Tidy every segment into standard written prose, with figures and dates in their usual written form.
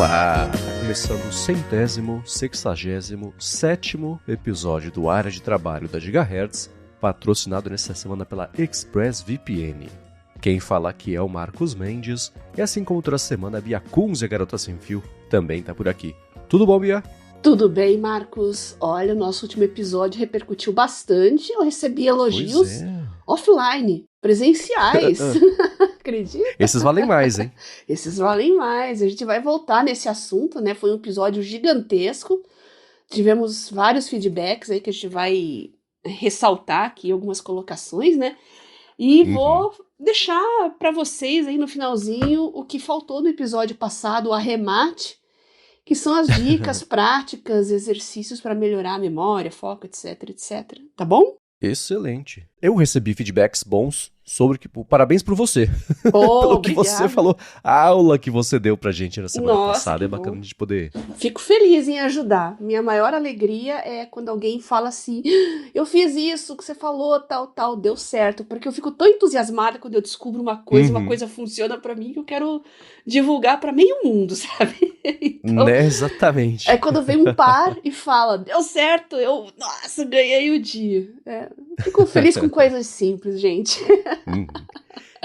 Olá! Tá começando o 167º episódio do Área de Trabalho da Gigahertz, patrocinado nessa semana pela ExpressVPN. Quem fala aqui é o Marcos Mendes, e assim como toda semana, a Bia Kunz e a Garota Sem Fio também tá por aqui. Tudo bom, Bia? Tudo bem, Marcos. Olha, o nosso último episódio repercutiu bastante. Eu recebi elogios offline, presenciais. Acredita? Esses valem mais, hein? Esses valem mais. A gente vai voltar nesse assunto, né? Foi um episódio gigantesco. Tivemos vários feedbacks aí que a gente vai ressaltar aqui, algumas colocações, né? E vou deixar para vocês aí no finalzinho o que faltou no episódio passado, o arremate, que são as dicas práticas, exercícios para melhorar a memória, foco, etc, etc. Tá bom? Excelente. Eu recebi feedbacks bons sobre que, parabéns por você. Oh, pelo que você falou, a aula que você deu pra gente na semana passada. É bacana bom. de poder... Fico feliz em ajudar. Minha maior alegria é quando alguém fala assim, eu fiz isso que você falou, tal, deu certo. Porque eu fico tão entusiasmada quando eu descubro uma coisa funciona pra mim, que eu quero divulgar pra meio mundo, sabe? Então, né, exatamente. é quando vem um par e fala, deu certo, nossa, ganhei o dia. Fico feliz com coisas simples, gente.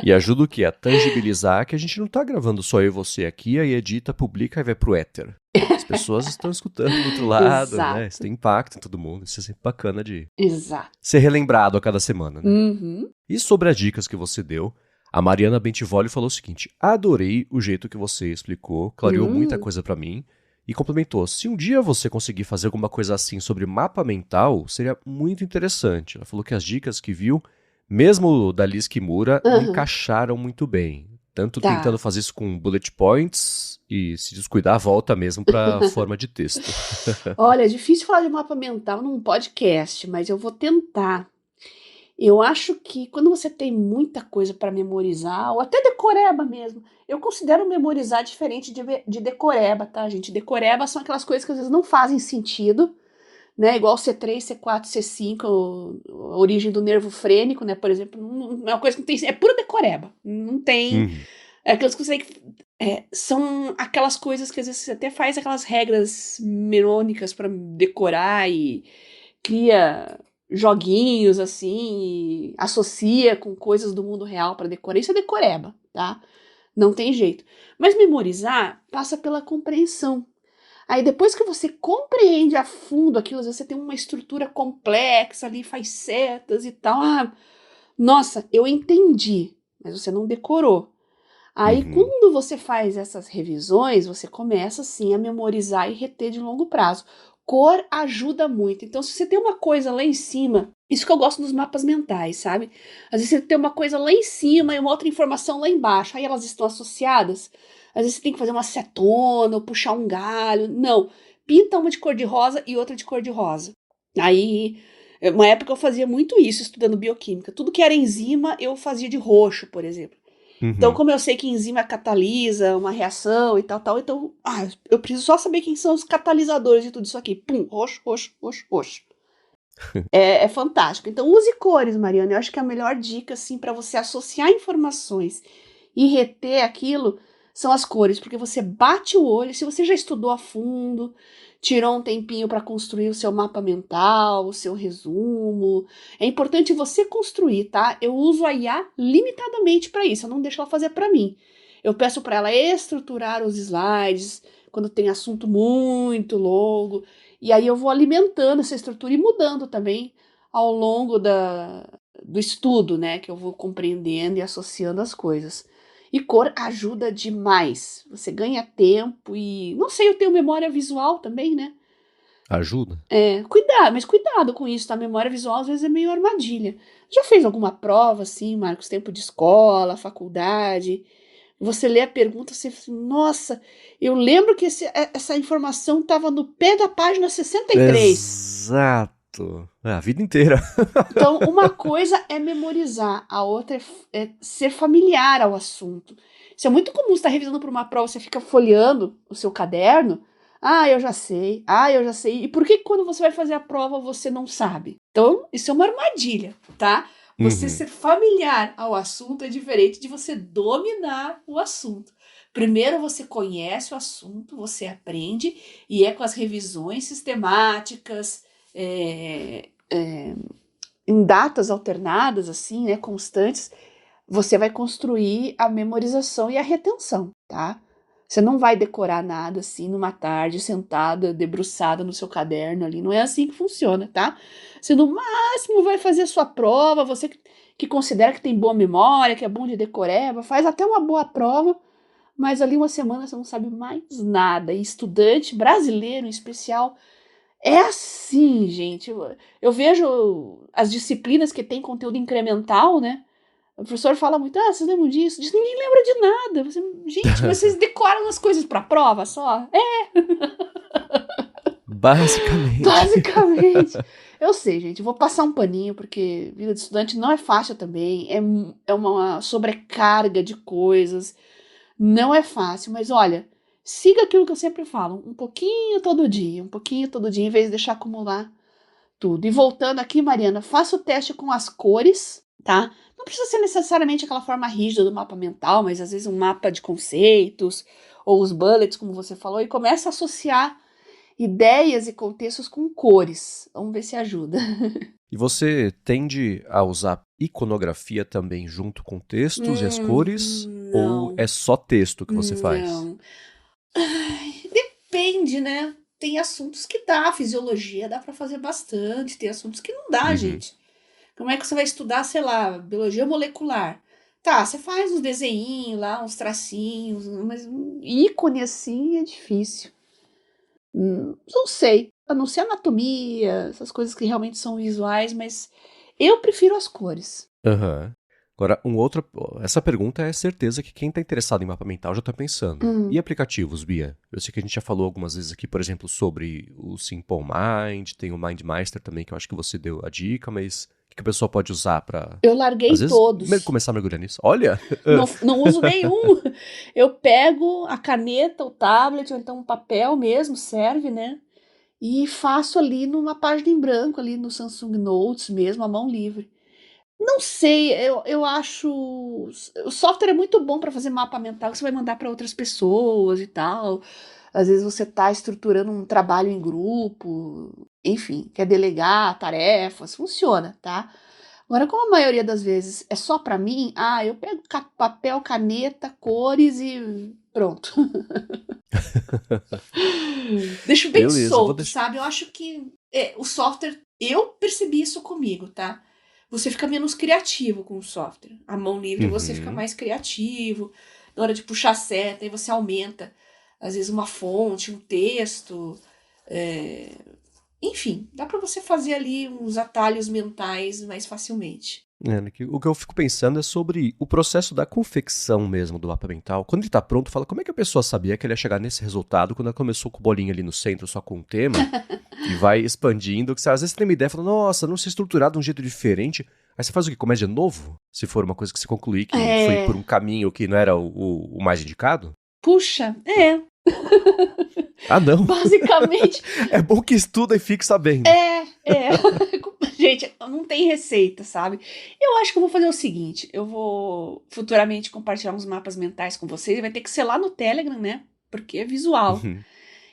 E ajuda o quê? A tangibilizar que a gente não tá gravando só eu e você aqui, aí edita, publica e vai pro éter. As pessoas estão escutando do outro lado, Exato. né? Isso tem impacto em todo mundo. Isso é sempre bacana de Exato. ser relembrado a cada semana, né? Uhum. E sobre as dicas que você deu, a Mariana Bentivoli falou o seguinte: adorei o jeito que você explicou, clareou muita coisa pra mim. E complementou, se um dia você conseguir fazer alguma coisa assim sobre mapa mental, seria muito interessante. Ela falou que as dicas que viu, mesmo da Liz Kimura, encaixaram muito bem. Tanto tentando fazer isso com bullet points e se descuidar, volta mesmo para forma de texto. Olha, é difícil falar de mapa mental num podcast, mas eu vou tentar. Eu acho que quando você tem muita coisa para memorizar, ou até decoreba mesmo, eu considero memorizar diferente de decoreba, tá, gente? Decoreba são aquelas coisas que às vezes não fazem sentido, né? Igual C3, C4, C5, a origem do nervo frênico, né? Por exemplo, não é uma coisa que não tem. É pura decoreba. Não tem. É aquelas coisas que são aquelas coisas que às vezes você até faz aquelas regras mnemônicas para decorar e cria joguinhos assim, e associa com coisas do mundo real para decorar. Isso é decoreba, tá? Não tem jeito. Mas memorizar passa pela compreensão. Aí depois que você compreende a fundo aquilo, às vezes você tem uma estrutura complexa ali, faz setas e tal. Nossa, eu entendi, mas você não decorou. Aí quando você faz essas revisões, você começa sim a memorizar e reter de longo prazo. Cor ajuda muito. Então, se você tem uma coisa lá em cima, isso que eu gosto dos mapas mentais, sabe? Às vezes você tem uma coisa lá em cima e uma outra informação lá embaixo. Aí elas estão associadas. Às vezes você tem que fazer uma setona ou puxar um galho. Não. Pinta uma de cor de rosa e outra de cor de rosa. Aí, uma época eu fazia muito isso, estudando bioquímica. Tudo que era enzima, eu fazia de roxo, por exemplo. Então, como eu sei que enzima catalisa uma reação e tal, então, eu preciso só saber quem são os catalisadores de tudo isso aqui. Pum, roxo, roxo, roxo, roxo. É fantástico. Então, use cores, Mariana. Eu acho que a melhor dica, assim, para você associar informações e reter aquilo são as cores, porque você bate o olho, se você já estudou a fundo, tirou um tempinho para construir o seu mapa mental, o seu resumo, é importante você construir, tá? Eu uso a IA limitadamente para isso, eu não deixo ela fazer para mim. Eu peço para ela estruturar os slides quando tem assunto muito longo, e aí eu vou alimentando essa estrutura e mudando também ao longo do estudo, né? Que eu vou compreendendo e associando as coisas. E cor ajuda demais. Você ganha tempo e... Não sei, eu tenho memória visual também, né? Ajuda? Cuidado com isso, tá? A memória visual às vezes é meio armadilha. Já fez alguma prova, assim, Marcos? Tempo de escola, faculdade? Você lê a pergunta, você fala, nossa, eu lembro que essa informação estava no pé da página 63. Exato. A vida inteira. Então, uma coisa é memorizar, a outra é ser familiar ao assunto. Isso é muito comum, você está revisando para uma prova, você fica folheando o seu caderno. Eu já sei. E por que quando você vai fazer a prova você não sabe? Então, isso é uma armadilha, tá? Você ser familiar ao assunto é diferente de você dominar o assunto. Primeiro você conhece o assunto, você aprende, e é com as revisões sistemáticas, em datas alternadas, assim, né, constantes, você vai construir a memorização e a retenção, tá? Você não vai decorar nada assim numa tarde, sentada, debruçada no seu caderno ali. Não é assim que funciona, tá? Você no máximo vai fazer a sua prova, você que considera que tem boa memória, que é bom de decoreba, faz até uma boa prova, mas ali uma semana você não sabe mais nada. E estudante brasileiro, em especial, é assim, gente. Eu vejo as disciplinas que tem conteúdo incremental, né? O professor fala muito, vocês lembram disso? Diz, ninguém lembra de nada. Gente, mas vocês decoram as coisas pra prova só? Basicamente. Basicamente. Eu sei, gente, vou passar um paninho, porque vida de estudante não é fácil também. É uma sobrecarga de coisas. Não é fácil, mas olha, siga aquilo que eu sempre falo. Um pouquinho todo dia, em vez de deixar acumular tudo. E voltando aqui, Mariana, faça o teste com as cores, tá? Não precisa ser necessariamente aquela forma rígida do mapa mental, mas às vezes um mapa de conceitos, ou os bullets, como você falou, e começa a associar ideias e contextos com cores. Vamos ver se ajuda. E você tende a usar iconografia também junto com textos e as cores? Ou Não. é só texto que você faz? Não. Depende, né? Tem assuntos que dá, fisiologia dá pra fazer bastante, tem assuntos que não dá, Uhum. gente. Como é que você vai estudar, sei lá, biologia molecular? Tá, você faz uns desenhinhos lá, uns tracinhos, mas um ícone assim é difícil. Não sei, a não ser anatomia, essas coisas que realmente são visuais, mas eu prefiro as cores. Aham. Agora, essa pergunta é certeza que quem está interessado em mapa mental já está pensando. E aplicativos, Bia? Eu sei que a gente já falou algumas vezes aqui, por exemplo, sobre o Simple Mind, tem o MindMeister também, que eu acho que você deu a dica, mas o que a pessoa pode usar para, Eu larguei às vezes, todos. começar a mergulhar nisso? Olha! Não uso nenhum. Eu pego a caneta, o tablet, ou então um papel mesmo, serve, né? E faço ali numa página em branco, ali no Samsung Notes mesmo, à mão livre. Não sei, eu acho. O software é muito bom para fazer mapa mental que você vai mandar para outras pessoas e tal. Às vezes você está estruturando um trabalho em grupo, enfim, quer delegar tarefas, funciona, tá? Agora, como a maioria das vezes é só para mim, eu pego papel, caneta, cores e pronto. Deixo bem Beleza, solto, sabe? Eu acho que o software, eu percebi isso comigo, tá? Você fica menos criativo com o software. A mão livre você fica mais criativo. Na hora de puxar a seta, aí você aumenta, às vezes, uma fonte, um texto. Enfim, dá pra você fazer ali uns atalhos mentais mais facilmente. O que eu fico pensando é sobre o processo da confecção mesmo do mapa mental. Quando ele tá pronto, fala como é que a pessoa sabia que ele ia chegar nesse resultado quando ela começou com o bolinho ali no centro, só com um tema, e vai expandindo, que você, às vezes tem uma ideia, fala, nossa, não se estruturar de um jeito diferente. Aí você faz o quê? Começa de novo? Se for uma coisa que você concluir que foi por um caminho que não era o mais indicado? Puxa, Ah, não. basicamente, É bom que estuda e fique sabendo. Gente, não tem receita, sabe? Eu acho que eu vou fazer o seguinte, eu vou futuramente compartilhar uns mapas mentais com vocês, vai ter que ser lá no Telegram, né? Porque é visual.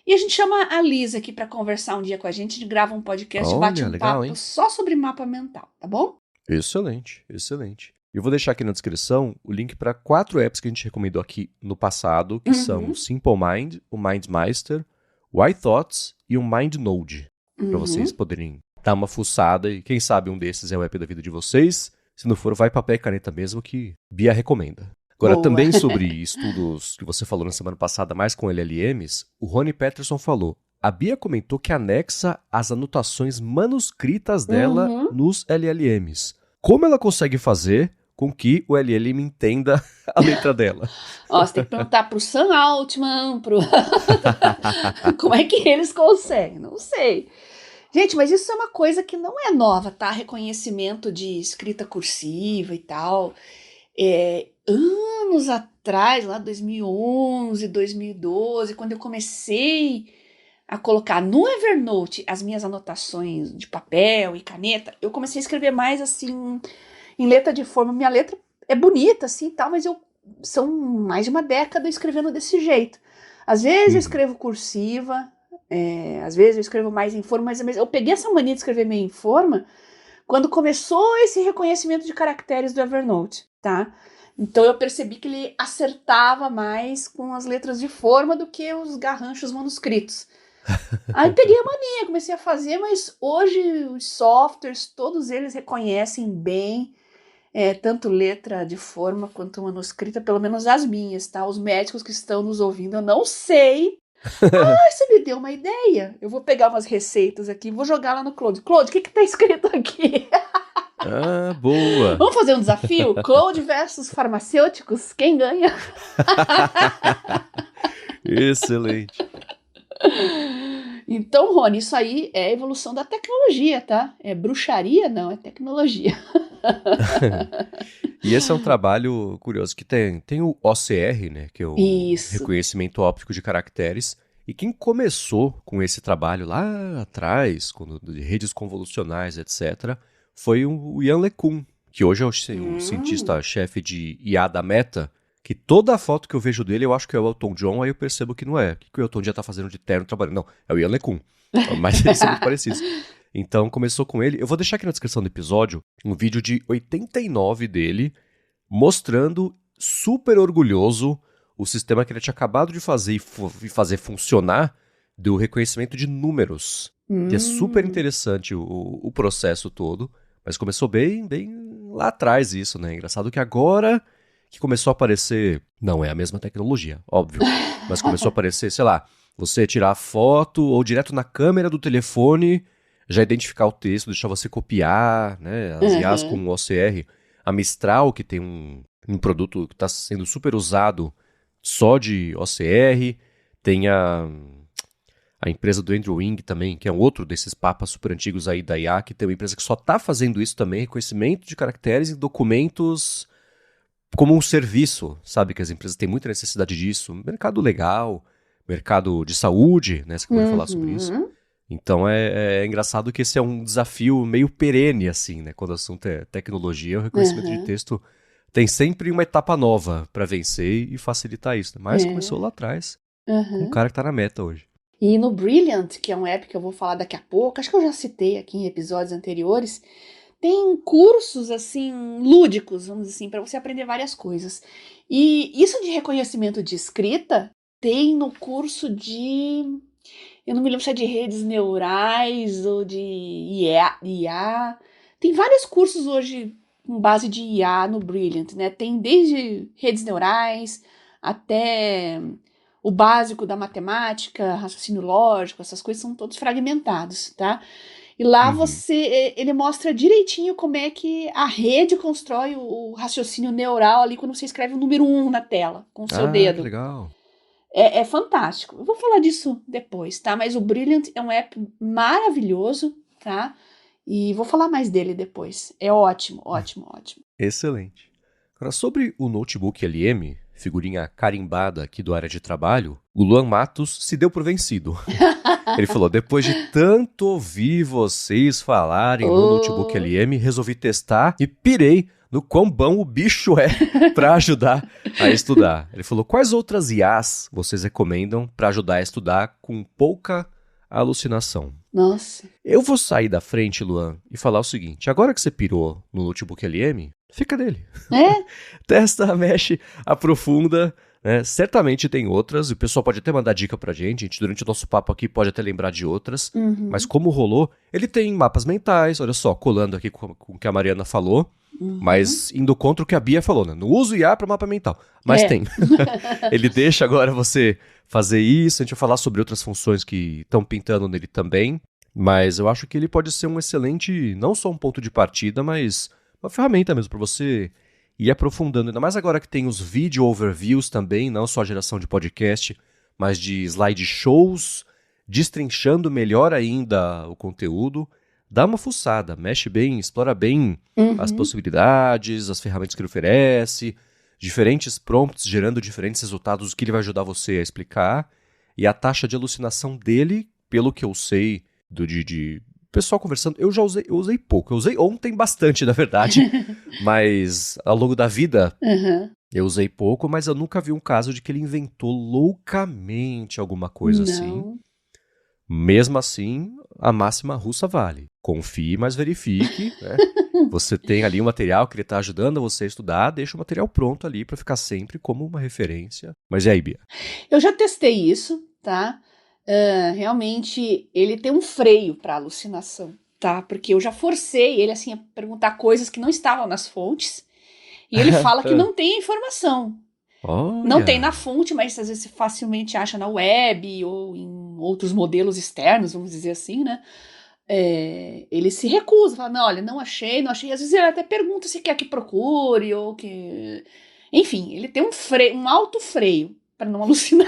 E a gente chama a Lisa aqui pra conversar um dia com a gente grava um podcast, bate Olha, um legal, papo hein? só sobre mapa mental, tá bom? Excelente, excelente. Eu vou deixar aqui na descrição o link para 4 apps que a gente recomendou aqui no passado, que são o Simple Mind, o MindMeister, o iThoughts e o MindNode, para vocês poderem dar uma fuçada e quem sabe um desses é o app da vida de vocês. Se não for, vai papel e caneta mesmo que Bia recomenda. Agora, Boa. também sobre estudos que você falou na semana passada, mais com LLMs, o Rony Peterson falou, a Bia comentou que anexa as anotações manuscritas dela nos LLMs. Como ela consegue fazer com que o LLM entenda a letra dela? Ó, você tem que perguntar pro Sam Altman, como é que eles conseguem? Não sei. Gente, mas isso é uma coisa que não é nova, tá? Reconhecimento de escrita cursiva e tal. Anos atrás, lá 2011, 2012, quando eu comecei a colocar no Evernote as minhas anotações de papel e caneta, eu comecei a escrever mais assim, em letra de forma. Minha letra é bonita, assim, tal, mas eu são mais de uma década escrevendo desse jeito. Às vezes eu escrevo cursiva, às vezes eu escrevo mais em forma, mas eu peguei essa mania de escrever meio em forma quando começou esse reconhecimento de caracteres do Evernote, tá? Então eu percebi que ele acertava mais com as letras de forma do que os garranchos manuscritos. Aí peguei a mania, comecei a fazer, mas hoje os softwares, todos eles reconhecem bem, tanto letra de forma quanto manuscrita, pelo menos as minhas, tá? Os médicos que estão nos ouvindo, eu não sei. Você me deu uma ideia. Eu vou pegar umas receitas aqui e vou jogar lá no Claude. Claude, o que tá escrito aqui? Boa! Vamos fazer um desafio? Claude versus farmacêuticos? Quem ganha? Excelente. Então, Rony, isso aí é a evolução da tecnologia, tá? É bruxaria? Não, é tecnologia. E esse é um trabalho curioso que tem o OCR, né, que é o reconhecimento óptico de caracteres, e quem começou com esse trabalho lá atrás, de redes convolucionais, etc., foi o Yann LeCun, que hoje é o cientista-chefe de IA da Meta, que toda a foto que eu vejo dele eu acho que é o Elton John, aí eu percebo que não é. O que o Elton John tá fazendo de terno trabalhando? Não, é o Yann LeCun. Mas eles são muito parecidos. Então começou com ele. Eu vou deixar aqui na descrição do episódio um vídeo de 89 dele, mostrando, super orgulhoso, o sistema que ele tinha acabado de fazer e fazer funcionar do reconhecimento de números. Que é super interessante o processo todo, mas começou bem lá atrás isso, né? Engraçado que agora que começou a aparecer, não é a mesma tecnologia, óbvio, mas começou a aparecer, sei lá, você tirar a foto ou direto na câmera do telefone, já identificar o texto, deixar você copiar, né? As IAs com o OCR, a Mistral, que tem um produto que está sendo super usado só de OCR, tem a empresa do Andrew Ng também, que é um outro desses papas super antigos aí da IA, que tem uma empresa que só está fazendo isso também, reconhecimento de caracteres e documentos como um serviço, sabe? Que as empresas têm muita necessidade disso. Mercado legal, mercado de saúde, né? Você acabou de falar sobre isso. Então é engraçado que esse é um desafio meio perene, assim, né? Quando o assunto é tecnologia, o reconhecimento de texto tem sempre uma etapa nova para vencer e facilitar isso. Né? Mas começou lá atrás, com o cara que tá na meta hoje. E no Brilliant, que é um app que eu vou falar daqui a pouco, acho que eu já citei aqui em episódios anteriores, tem cursos, assim, lúdicos, vamos dizer assim, para você aprender várias coisas. E isso de reconhecimento de escrita tem no curso de... Eu não me lembro se é de redes neurais ou de IA. Tem vários cursos hoje com base de IA no Brilliant, né? Tem desde redes neurais até o básico da matemática, raciocínio lógico, essas coisas são todos fragmentados, tá? E lá ele mostra direitinho como é que a rede constrói o raciocínio neural ali quando você escreve o número 1 na tela, com o seu dedo. Que legal. É fantástico. Eu vou falar disso depois, tá? Mas o Brilliant é um app maravilhoso, tá? E vou falar mais dele depois. É ótimo, ótimo, ótimo. Excelente. Agora, sobre o notebook LM, figurinha carimbada aqui do área de trabalho, o Luan Matos se deu por vencido. Ele falou, depois de tanto ouvir vocês falarem no notebook LM, resolvi testar e pirei no quão bom o bicho é para ajudar a estudar. Ele falou, quais outras IAs vocês recomendam para ajudar a estudar com pouca alucinação? Nossa. Eu vou sair da frente, Luan, e falar o seguinte, agora que você pirou no notebook LM, fica nele. Testa, mexe, aprofunda, né? Certamente tem outras, o pessoal pode até mandar dica pra gente durante o nosso papo aqui pode até lembrar de outras, mas como rolou, ele tem mapas mentais, olha só, colando aqui com o que a Mariana falou, mas indo contra o que a Bia falou, né? Não uso IA para mapa mental, mas tem. Ele deixa agora você fazer isso, a gente vai falar sobre outras funções que estão pintando nele também, mas eu acho que ele pode ser um excelente, não só um ponto de partida, mas uma ferramenta mesmo para você ir aprofundando, ainda mais agora que tem os video overviews também, não só a geração de podcast, mas de slideshows, destrinchando melhor ainda o conteúdo. Dá uma fuçada, mexe bem, explora bem as possibilidades, as ferramentas que ele oferece, diferentes prompts gerando diferentes resultados, o que ele vai ajudar você a explicar. E a taxa de alucinação dele, pelo que eu sei de pessoal conversando, eu usei pouco. Eu usei ontem bastante, na verdade, mas ao longo da vida, Eu usei pouco, mas eu nunca vi um caso de que ele inventou loucamente alguma coisa assim. Não. Mesmo assim, a máxima russa vale. Confie, mas verifique, né? Você tem ali um material que ele está ajudando você a estudar, deixa o material pronto ali para ficar sempre como uma referência. Mas e aí, Bia? Eu já testei isso, tá? Realmente, ele tem um freio para alucinação, tá? Porque eu já forcei ele assim a perguntar coisas que não estavam nas fontes e ele fala que não tem a informação. Não tem na Olha! fonte, mas às vezes você facilmente acha na web ou em outros modelos externos, vamos dizer assim, né? Ele se recusa, fala, não, olha, não achei, não achei. Às vezes ele até pergunta se quer que procure ou que... Enfim, ele tem um freio, um alto freio para não alucinar.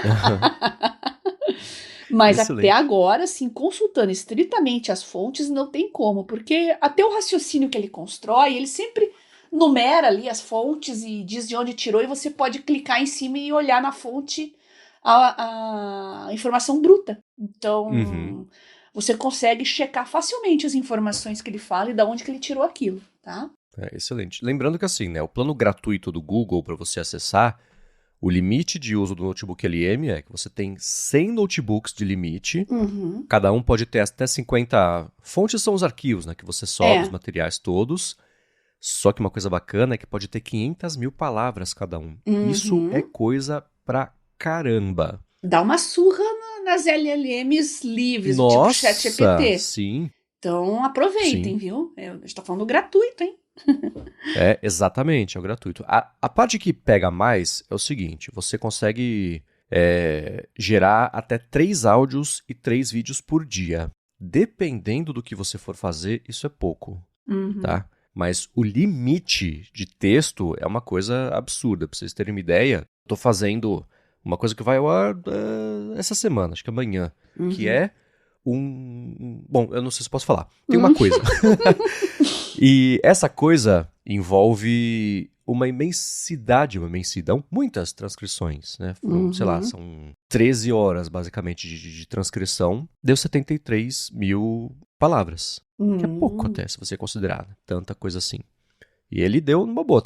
Mas até Excelente. agora, assim, consultando estritamente as fontes, não tem como, porque até o raciocínio que ele constrói, ele sempre numera ali as fontes e diz de onde tirou, e você pode clicar em cima e olhar na fonte a informação bruta. Uhum. Então, você consegue checar facilmente as informações que ele fala e de onde que ele tirou aquilo, tá? Excelente. Lembrando que assim, né, o plano gratuito do Google para você acessar, o limite de uso do notebook LM é que você tem 100 notebooks de limite. Uhum. Cada um pode ter até 50 fontes, são os arquivos, né, que você sobe os materiais todos. Só que uma coisa bacana é que pode ter 500 mil palavras cada um. Isso é Uhum. coisa pra caramba. Dá uma surra nas LLMs livres, tipo Nossa, ChatGPT. sim, Então aproveitem, sim. viu? A gente tá falando gratuito, hein? Exatamente, é o gratuito. A parte que pega mais é o seguinte, você consegue gerar até 3 áudios e 3 vídeos por dia. Dependendo do que você for fazer, isso é pouco, Uhum. tá? Mas o limite de texto é uma coisa absurda. Pra vocês terem uma ideia, eu tô fazendo uma coisa que vai ao ar essa semana, acho que amanhã, que Uhum. é Bom, eu não sei se posso falar. Tem uma Uhum. coisa. E essa coisa envolve uma imensidão, muitas transcrições, né? Foram, sei lá, Uhum. são 13 horas basicamente de transcrição. Deu 73 mil palavras. Que é pouco Uhum. até, se você considerar, né? Tanta coisa assim. E ele deu uma boa.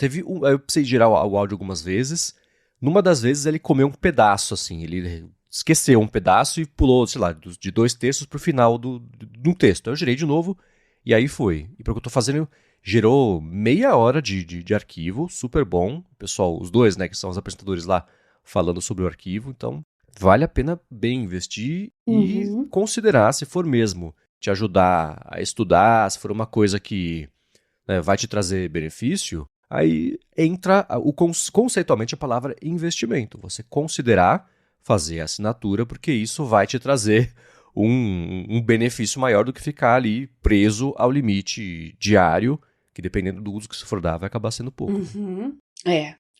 Eu precisei girar o áudio algumas vezes. Numa das vezes ele comeu um pedaço, assim. Ele esqueceu um pedaço e pulou, sei lá, de 2 textos pro final de um texto. Eu girei de novo e aí foi. E para o que eu tô fazendo, gerou meia hora de arquivo, super bom. O pessoal, os dois, né, que são os apresentadores lá, falando sobre o arquivo. Então, vale a pena bem investir e Uhum. considerar se for mesmo te ajudar a estudar, se for uma coisa que vai te trazer benefício, aí entra conceitualmente a palavra investimento. Você considerar fazer a assinatura, porque isso vai te trazer um benefício maior do que ficar ali preso ao limite diário, que dependendo do uso que você for dar, vai acabar sendo pouco. Né? Uhum.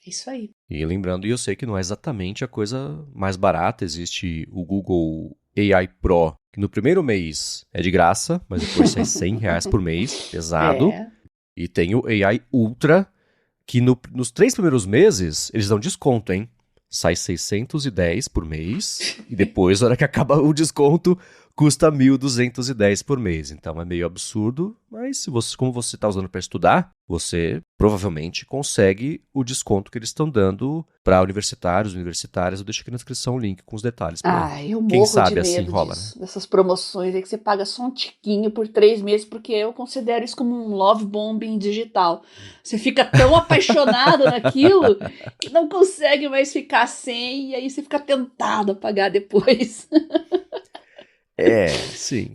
Isso aí. E lembrando, e eu sei que não é exatamente a coisa mais barata, existe o Google AI Pro, que no primeiro mês é de graça, mas depois sai R$ 100 por mês, pesado. É. E tem o AI Ultra, que nos 3 primeiros meses eles dão desconto, hein? Sai 610 por mês, e depois, na hora que acaba o desconto, custa 1.210 por mês. Então é meio absurdo, mas como você está usando para estudar, você provavelmente consegue o desconto que eles estão dando para universitários, universitárias. Eu deixo aqui na descrição o link com os detalhes para Eu quem morro de sabe assim medo rola, né? disso, dessas promoções aí que você paga só um tiquinho por 3 meses, porque eu considero isso como um love bombing digital. Você fica tão apaixonado naquilo que não consegue mais ficar sem, e aí você fica tentado a pagar depois. Sim.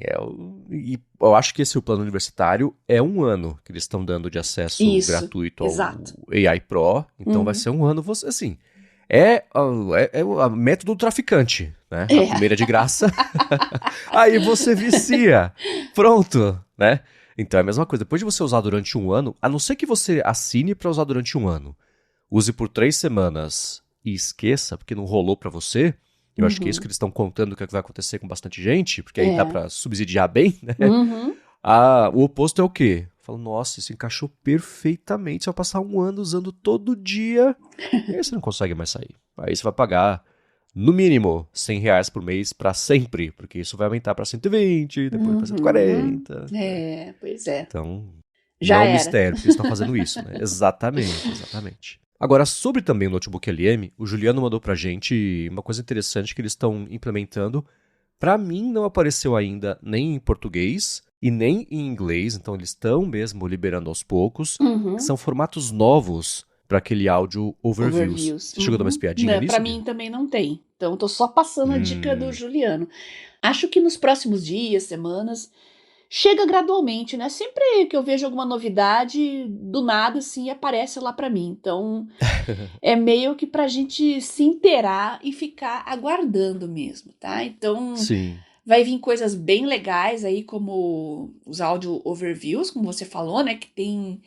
E eu acho que esse o plano universitário é 1 ano que eles estão dando de acesso Isso, gratuito ao exato. AI Pro. Então vai Uhum. ser 1 ano, você, assim, é o método do traficante, né? A É. primeira é de graça, aí você vicia. Pronto, né? Então é a mesma coisa. Depois de você usar durante 1 ano, a não ser que você assine para usar durante 1 ano, use por 3 semanas e esqueça, porque não rolou para você. Eu acho que é isso que Uhum. eles estão contando que é o que vai acontecer com bastante gente, porque aí dá É. para subsidiar bem, né? Uhum. O oposto é o quê? Eu falo, nossa, isso encaixou perfeitamente. Você vai passar 1 ano usando todo dia, e aí você não consegue mais sair. Aí você vai pagar, no mínimo, R$ 100 por mês para sempre, porque isso vai aumentar para 120, depois para Uhum. 140. Né? Pois é. Então, não Já é um era. mistério que eles estão fazendo isso, né? Exatamente, exatamente. Agora, sobre também o Notebook LM, o Juliano mandou pra gente uma coisa interessante que eles estão implementando. Pra mim, não apareceu ainda nem em português e nem em inglês, então eles estão mesmo liberando aos poucos, que são formatos novos para aquele áudio overviews. Você chegou a dar uma espiadinha nisso, Pra Bia? mim também não tem. Então, tô só passando a dica do Juliano. Acho que nos próximos dias, semanas, chega gradualmente, né? Sempre que eu vejo alguma novidade, do nada, assim, aparece lá pra mim. Então, é meio que pra gente se inteirar e ficar aguardando mesmo, tá? Então, Sim. vai vir coisas bem legais aí, como os áudio overviews, como você falou, né? Que tem.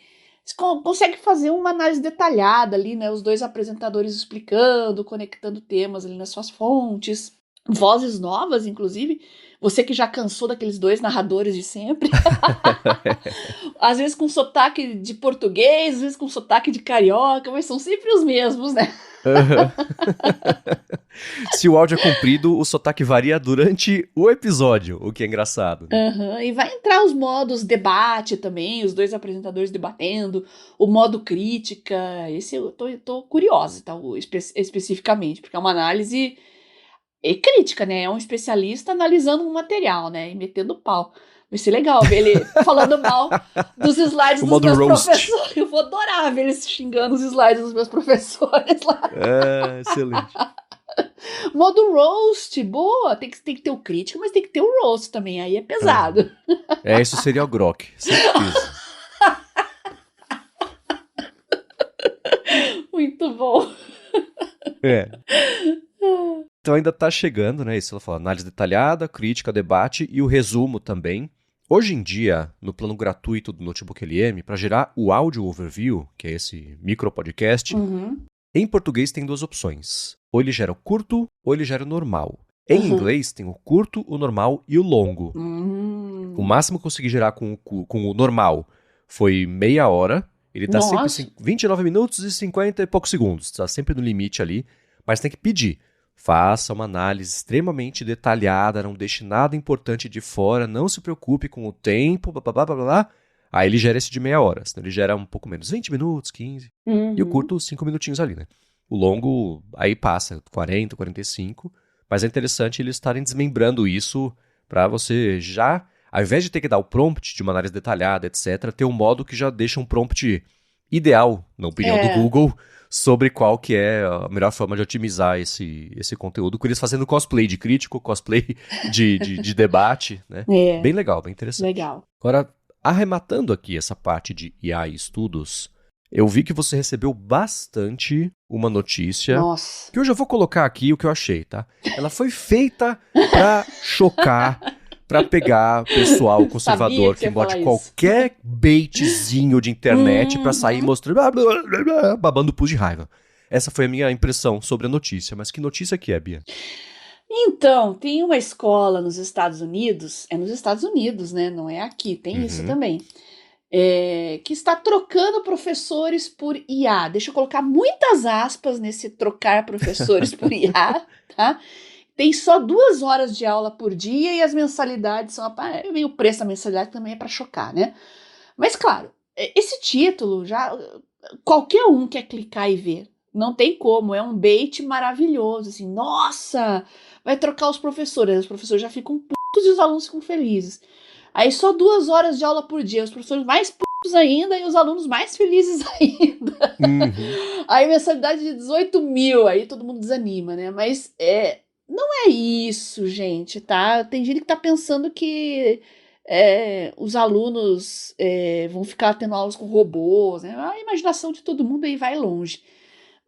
Você consegue fazer uma análise detalhada ali, né? Os dois apresentadores explicando, conectando temas ali nas suas fontes. Vozes novas, inclusive. Você que já cansou daqueles dois narradores de sempre. Às vezes com sotaque de português, às vezes com sotaque de carioca, mas são sempre os mesmos, né? Aham. Se o áudio é comprido, o sotaque varia durante o episódio, o que é engraçado. Uhum. E vai entrar os modos debate também, os dois apresentadores debatendo, o modo crítica. Esse eu tô curiosa, tá? Especificamente, porque é uma análise crítica, né? É um especialista analisando um material, né? E metendo pau. Vai ser legal ver ele falando mal dos slides O dos modo meus roast. professores. Eu vou adorar ver eles xingando os slides dos meus professores lá. É, excelente. Modo roast, boa. Tem que ter o crítico, mas tem que ter o roast também. Aí é pesado. Isso seria o Grok, certeza. Muito bom. É. Então ainda tá chegando, né? Isso ela fala, análise detalhada, crítica, debate e o resumo também. Hoje em dia, no plano gratuito do Notebook LM, para gerar o áudio overview, que é esse micro podcast, em português tem duas opções. Ou ele gera o curto, ou ele gera o normal. Em inglês tem o curto, o normal e o longo. O máximo que eu consegui gerar com o normal foi meia hora. Ele tá Nossa. sempre 29 minutos e 50 e poucos segundos. Tá sempre no limite ali, mas tem que pedir. Faça uma análise extremamente detalhada, não deixe nada importante de fora, não se preocupe com o tempo, blá, blá, blá, blá, blá. Aí ele gera esse de meia hora, senão ele gera um pouco menos, 20 minutos, 15. E o curto, 5 minutinhos ali, né? O longo, aí passa 40, 45. Mas é interessante eles estarem desmembrando isso para você já, ao invés de ter que dar o prompt de uma análise detalhada, etc., ter um modo que já deixa um prompt ideal, na opinião do Google, sobre qual que é a melhor forma de otimizar esse conteúdo, com eles fazendo cosplay de crítico, cosplay de debate, né? Bem legal, bem interessante. Legal. Agora, arrematando aqui essa parte de IA e estudos, eu vi que você recebeu bastante uma notícia, Nossa. que eu já vou colocar aqui o que eu achei, tá? Ela foi feita pra chocar, pra pegar pessoal conservador que bote qualquer baitzinho de internet pra sair mostrando, babando pus de raiva. Essa foi a minha impressão sobre a notícia. Mas que notícia que é, Bia? Então, tem uma escola nos Estados Unidos, é nos Estados Unidos, né? Não é aqui, tem isso também. Que está trocando professores por IA. Deixa eu colocar muitas aspas nesse trocar professores por IA, tá? Tem só 2 horas de aula por dia e as mensalidades são... O preço da mensalidade também é para chocar, né? Mas, claro, esse título já... Qualquer um quer clicar e ver. Não tem como, é um bait maravilhoso, assim. Nossa, vai trocar os professores já ficam putos e os alunos ficam felizes. Aí só 2 horas de aula por dia, os professores mais putos ainda e os alunos mais felizes ainda. Aí mensalidade de 18 mil, aí todo mundo desanima, né? Mas não é isso, gente, tá? Tem gente que tá pensando que os alunos vão ficar tendo aulas com robôs, né? A imaginação de todo mundo aí vai longe.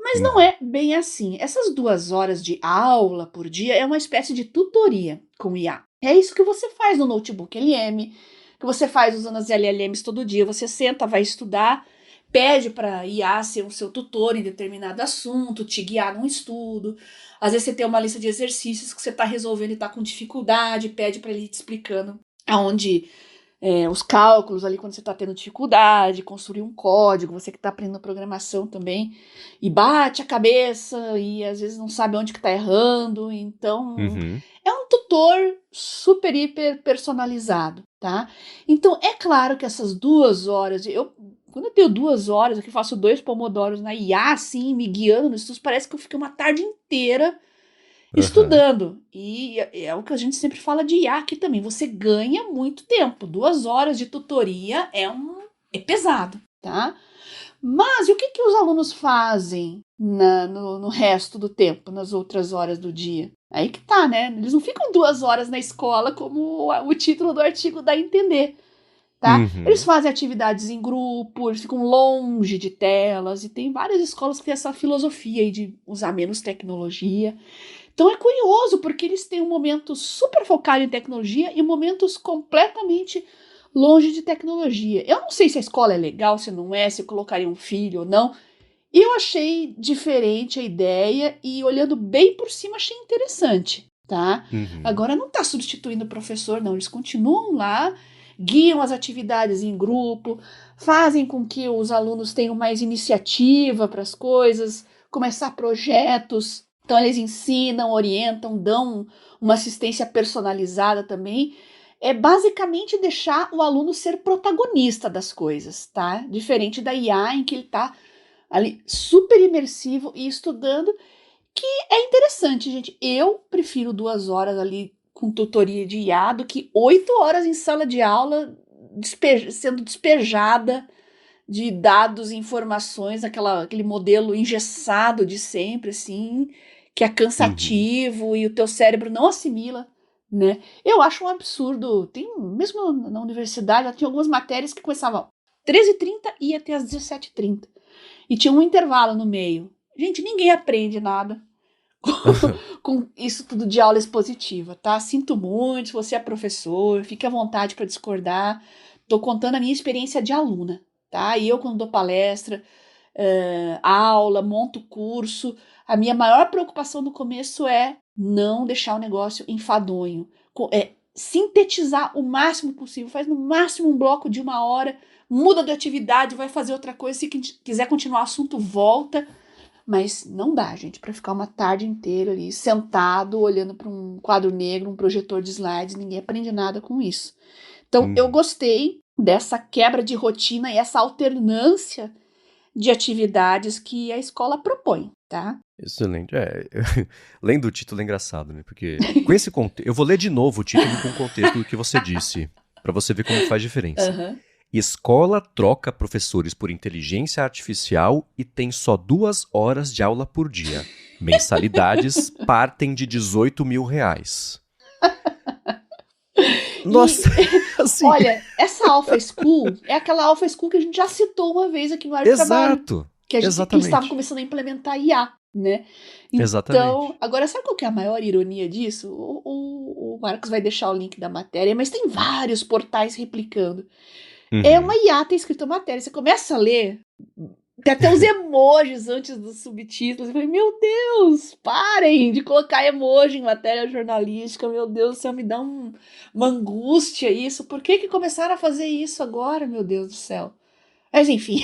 Mas não é bem assim. Essas 2 horas de aula por dia é uma espécie de tutoria com IA. É isso que você faz no Notebook LM, que você faz usando as LLMs todo dia. Você senta, vai estudar, pede para IA ser o seu tutor em determinado assunto, te guiar num estudo. Às vezes você tem uma lista de exercícios que você está resolvendo e está com dificuldade, pede para ele te explicando aonde os cálculos ali quando você está tendo dificuldade, construir um código, você que está aprendendo programação também, e bate a cabeça e às vezes não sabe onde que está errando, então é um tutor super, hiper personalizado, tá? Então é claro que essas 2 horas, Quando eu tenho 2 horas, aqui faço 2 pomodoros na IA, assim, me guiando nos estudos, parece que eu fiquei uma tarde inteira Aham. estudando. E é o que a gente sempre fala de IA aqui também. Você ganha muito tempo. 2 horas de tutoria é pesado, tá? Mas e o que os alunos fazem no resto do tempo, nas outras horas do dia? Aí que tá, né? Eles não ficam 2 horas na escola, como o título do artigo dá a entender, tá? Eles Uhum. fazem atividades em grupo, eles ficam longe de telas, e tem várias escolas que têm essa filosofia aí de usar menos tecnologia. Então é curioso, porque eles têm um momento super focado em tecnologia e momentos completamente longe de tecnologia. Eu não sei se a escola é legal, se não é, se eu colocaria um filho ou não. E eu achei diferente a ideia e, olhando bem por cima, achei interessante, tá? Uhum. Agora não está substituindo o professor, não. Eles continuam lá, guiam as atividades em grupo, fazem com que os alunos tenham mais iniciativa para as coisas, começar projetos. Então, eles ensinam, orientam, dão uma assistência personalizada também. É basicamente deixar o aluno ser protagonista das coisas, tá? Diferente da IA, em que ele está ali super imersivo e estudando, que é interessante, gente. Eu prefiro 2 horas ali com tutoria de IA do que 8 horas em sala de aula sendo despejada de dados e informações, aquele modelo engessado de sempre, assim, que é Uhum. cansativo e o teu cérebro não assimila, né? Eu acho um absurdo. Mesmo na universidade, já tinha algumas matérias que começavam 13h30 e ia até às 17h30. E tinha um intervalo no meio. Gente, ninguém aprende nada com isso tudo de aula expositiva, tá? Sinto muito, se você é professor, fique à vontade para discordar. Tô contando a minha experiência de aluna, tá? E eu, quando dou palestra, aula, monto curso, a minha maior preocupação no começo é não deixar o negócio enfadonho. Sintetizar o máximo possível, faz no máximo um bloco de 1 hora, muda de atividade, vai fazer outra coisa, se quiser continuar o assunto, volta. Mas não dá, gente, para ficar uma tarde inteira ali sentado, olhando para um quadro negro, um projetor de slides, ninguém aprende nada com isso. Então, eu Uhum. gostei dessa quebra de rotina e essa alternância de atividades que a escola propõe, tá? Excelente. Lendo o título é engraçado, né? Porque com esse contexto. Eu vou ler de novo o título com o contexto do que você disse, pra você ver como faz diferença. Aham. Escola troca professores por inteligência artificial e tem só 2 horas de aula por dia. Mensalidades partem de R$ 18.000. E, Nossa, assim. olha, essa Alpha School é aquela Alpha School que a gente já citou uma vez aqui no área de trabalho, Exato. que eles estavam Exatamente. começando a implementar IA, né? Então, Exatamente. agora sabe qual que é a maior ironia disso? O Marcos vai deixar o link da matéria, mas tem vários portais replicando. É uma Uhum. IA, tem escrito a matéria. Você começa a ler, tem até os emojis antes dos subtítulos. Eu falei, meu Deus, parem de colocar emoji em matéria jornalística. Meu Deus do céu, me dá uma angústia isso. Por que começaram a fazer isso agora, meu Deus do céu? Mas enfim.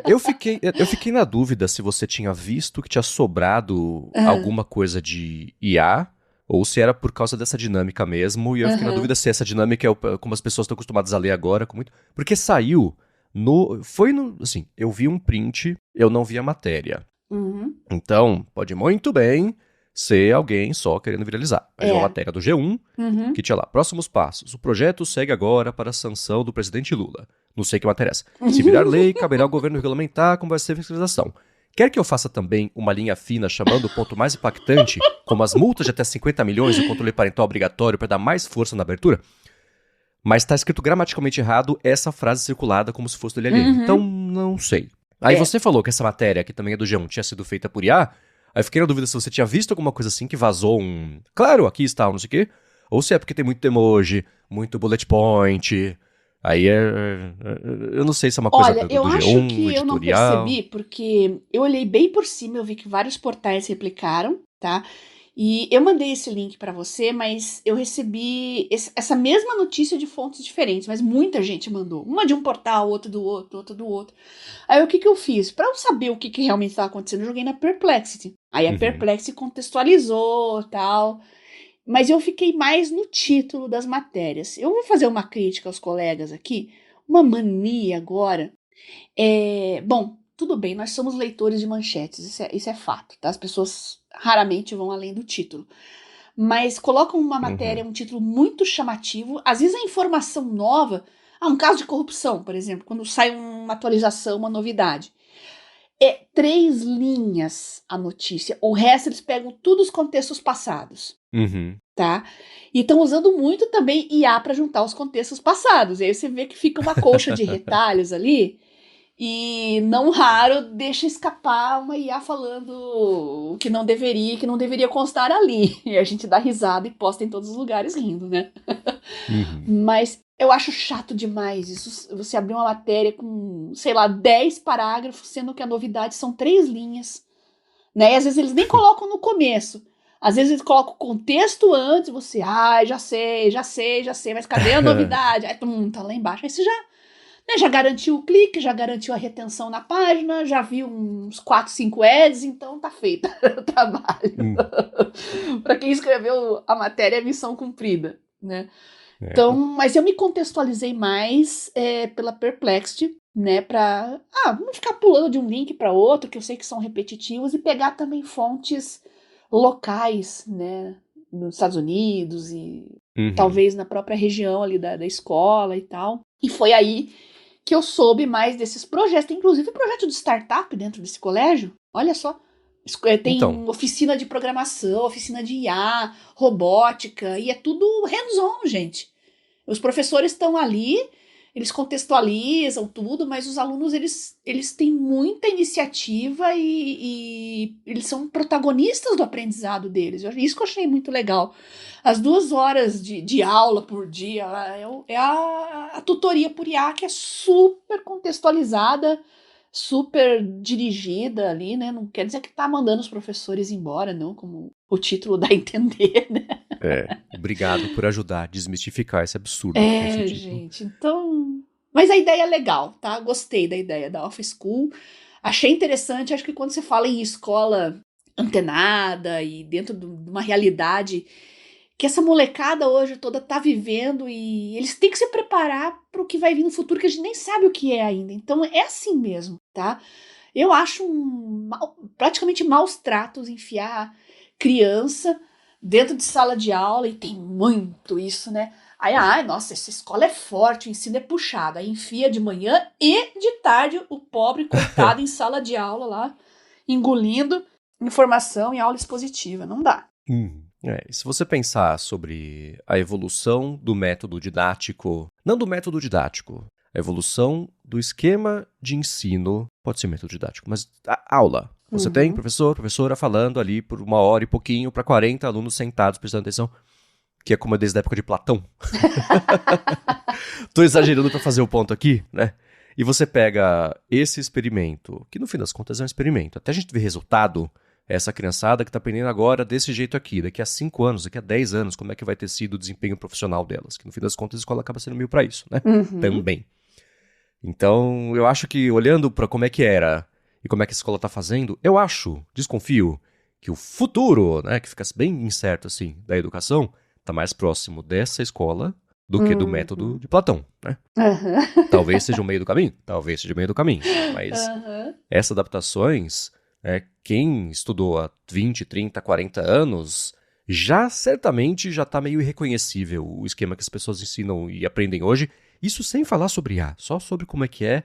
Eu fiquei na dúvida se você tinha visto que tinha sobrado alguma coisa de IA ou se era por causa dessa dinâmica mesmo. E eu fiquei na dúvida se essa dinâmica é como as pessoas estão acostumadas a ler agora, com muito. Porque saiu no. Foi no. Assim, eu vi um print, eu não vi a matéria. Uhum. Então, pode muito bem ser alguém só querendo viralizar. Mas é uma É. matéria do G1 Uhum. que tinha lá, próximos passos. O projeto segue agora para a sanção do presidente Lula. Não sei o que matéria é essa. Se virar lei, caberá ao governo regulamentar como vai ser a fiscalização. Quer que eu faça também uma linha fina chamando o ponto mais impactante, como as multas de até 50 milhões e o controle parental obrigatório para dar mais força na abertura? Mas está escrito gramaticalmente errado essa frase circulada como se fosse do LLM. Então, Uhum. não sei. Aí É. você falou que essa matéria, que também é do G1, tinha sido feita por IA. Aí eu fiquei na dúvida se você tinha visto alguma coisa assim que vazou um. Claro, aqui está, não sei o quê. Ou se é porque tem muito emoji, muito bullet point. Aí eu não sei se é uma coisa Olha, do, eu do acho G1, que eu não editorial. percebi, porque eu olhei bem por cima, eu vi que vários portais replicaram, tá? E eu mandei esse link para você, mas eu recebi essa mesma notícia de fontes diferentes, mas muita gente mandou. Uma de um portal, outra do outro, outra do outro. Aí o que eu fiz? Para eu saber o que realmente estava acontecendo, eu joguei na Perplexity. Aí a Uhum, Perplexity contextualizou, tal. Mas eu fiquei mais no título das matérias. Eu vou fazer uma crítica aos colegas aqui, uma mania agora. Bom, tudo bem, nós somos leitores de manchetes, isso é fato, tá? As pessoas raramente vão além do título. Mas colocam uma matéria, Uhum. um título muito chamativo, às vezes a informação nova, um caso de corrupção, por exemplo, quando sai uma atualização, uma novidade. É 3 linhas a notícia, o resto eles pegam todos os contextos passados, Uhum. tá? E estão usando muito também IA para juntar os contextos passados, e aí você vê que fica uma colcha de retalhos ali, e não raro deixa escapar uma IA falando o que não deveria constar ali. E a gente dá risada e posta em todos os lugares rindo, né? Uhum. Mas eu acho chato demais isso. Você abrir uma matéria com, sei lá, 10 parágrafos, sendo que a novidade são 3 linhas, né? E às vezes eles nem colocam no começo. Às vezes eles colocam o contexto antes, você, já sei, mas cadê a novidade? Aí tá lá embaixo. Aí você já garantiu o clique, já garantiu a retenção na página, já viu uns 4, 5 ads, então tá feito o trabalho. Hum. Para quem escreveu a matéria, é missão cumprida, né? É. Então, mas eu me contextualizei mais pela Perplexity, né, para não ficar pulando de um link para outro, que eu sei que são repetitivos, e pegar também fontes locais, né, nos Estados Unidos e Uhum. talvez na própria região ali da escola e tal. E foi aí que eu soube mais desses projetos. Tem inclusive projeto de startup dentro desse colégio. Olha só. Então, Tem oficina de programação, oficina de IA, robótica, e é tudo hands-on, gente. Os professores estão ali, eles contextualizam tudo, mas os alunos eles têm muita iniciativa e eles são protagonistas do aprendizado deles. Isso que eu achei muito legal. As 2 horas de aula por dia é a tutoria por IA, que é super contextualizada, super dirigida ali, né? Não quer dizer que tá mandando os professores embora, não, como o título dá a entender, né? obrigado por ajudar a desmistificar esse absurdo que é esse título. Gente, então. Mas a ideia é legal, tá? Gostei da ideia da Off School. Achei interessante, acho que quando você fala em escola antenada e dentro de uma realidade que essa molecada hoje toda tá vivendo e eles têm que se preparar para o que vai vir no futuro que a gente nem sabe o que é ainda. Então é assim mesmo, tá? Eu acho praticamente maus tratos enfiar criança dentro de sala de aula, e tem muito isso, né? Aí, nossa, essa escola é forte, o ensino é puxado. Aí enfia de manhã e de tarde o pobre coitado em sala de aula lá, engolindo informação em aula expositiva. Não dá. Se você pensar sobre a evolução do método didático, não do método didático, a evolução do esquema de ensino, pode ser método didático, mas a aula. Você tem Uhum. professor, professora falando ali por 1 hora e pouquinho para 40 alunos sentados prestando atenção, que é como é desde a época de Platão. Tô exagerando para fazer o ponto aqui, né? E você pega esse experimento, que no fim das contas é um experimento, até a gente ver resultado, essa criançada que tá aprendendo agora desse jeito aqui, daqui a 5 anos, daqui a 10 anos, como é que vai ter sido o desempenho profissional delas? Que no fim das contas a escola acaba sendo meio para isso, né? Uhum. Também. Então, eu acho que olhando para como é que era e como é que a escola tá fazendo, eu acho, desconfio, que o futuro, né, que fica bem incerto assim, da educação, tá mais próximo dessa escola do que do método Uhum. de Platão, né? Uhum. Talvez seja o meio do caminho, talvez seja o meio do caminho, mas Uhum. essas adaptações, quem estudou há 20, 30, 40 anos, já certamente já está meio irreconhecível o esquema que as pessoas ensinam e aprendem hoje. Isso sem falar sobre IA, só sobre como é que é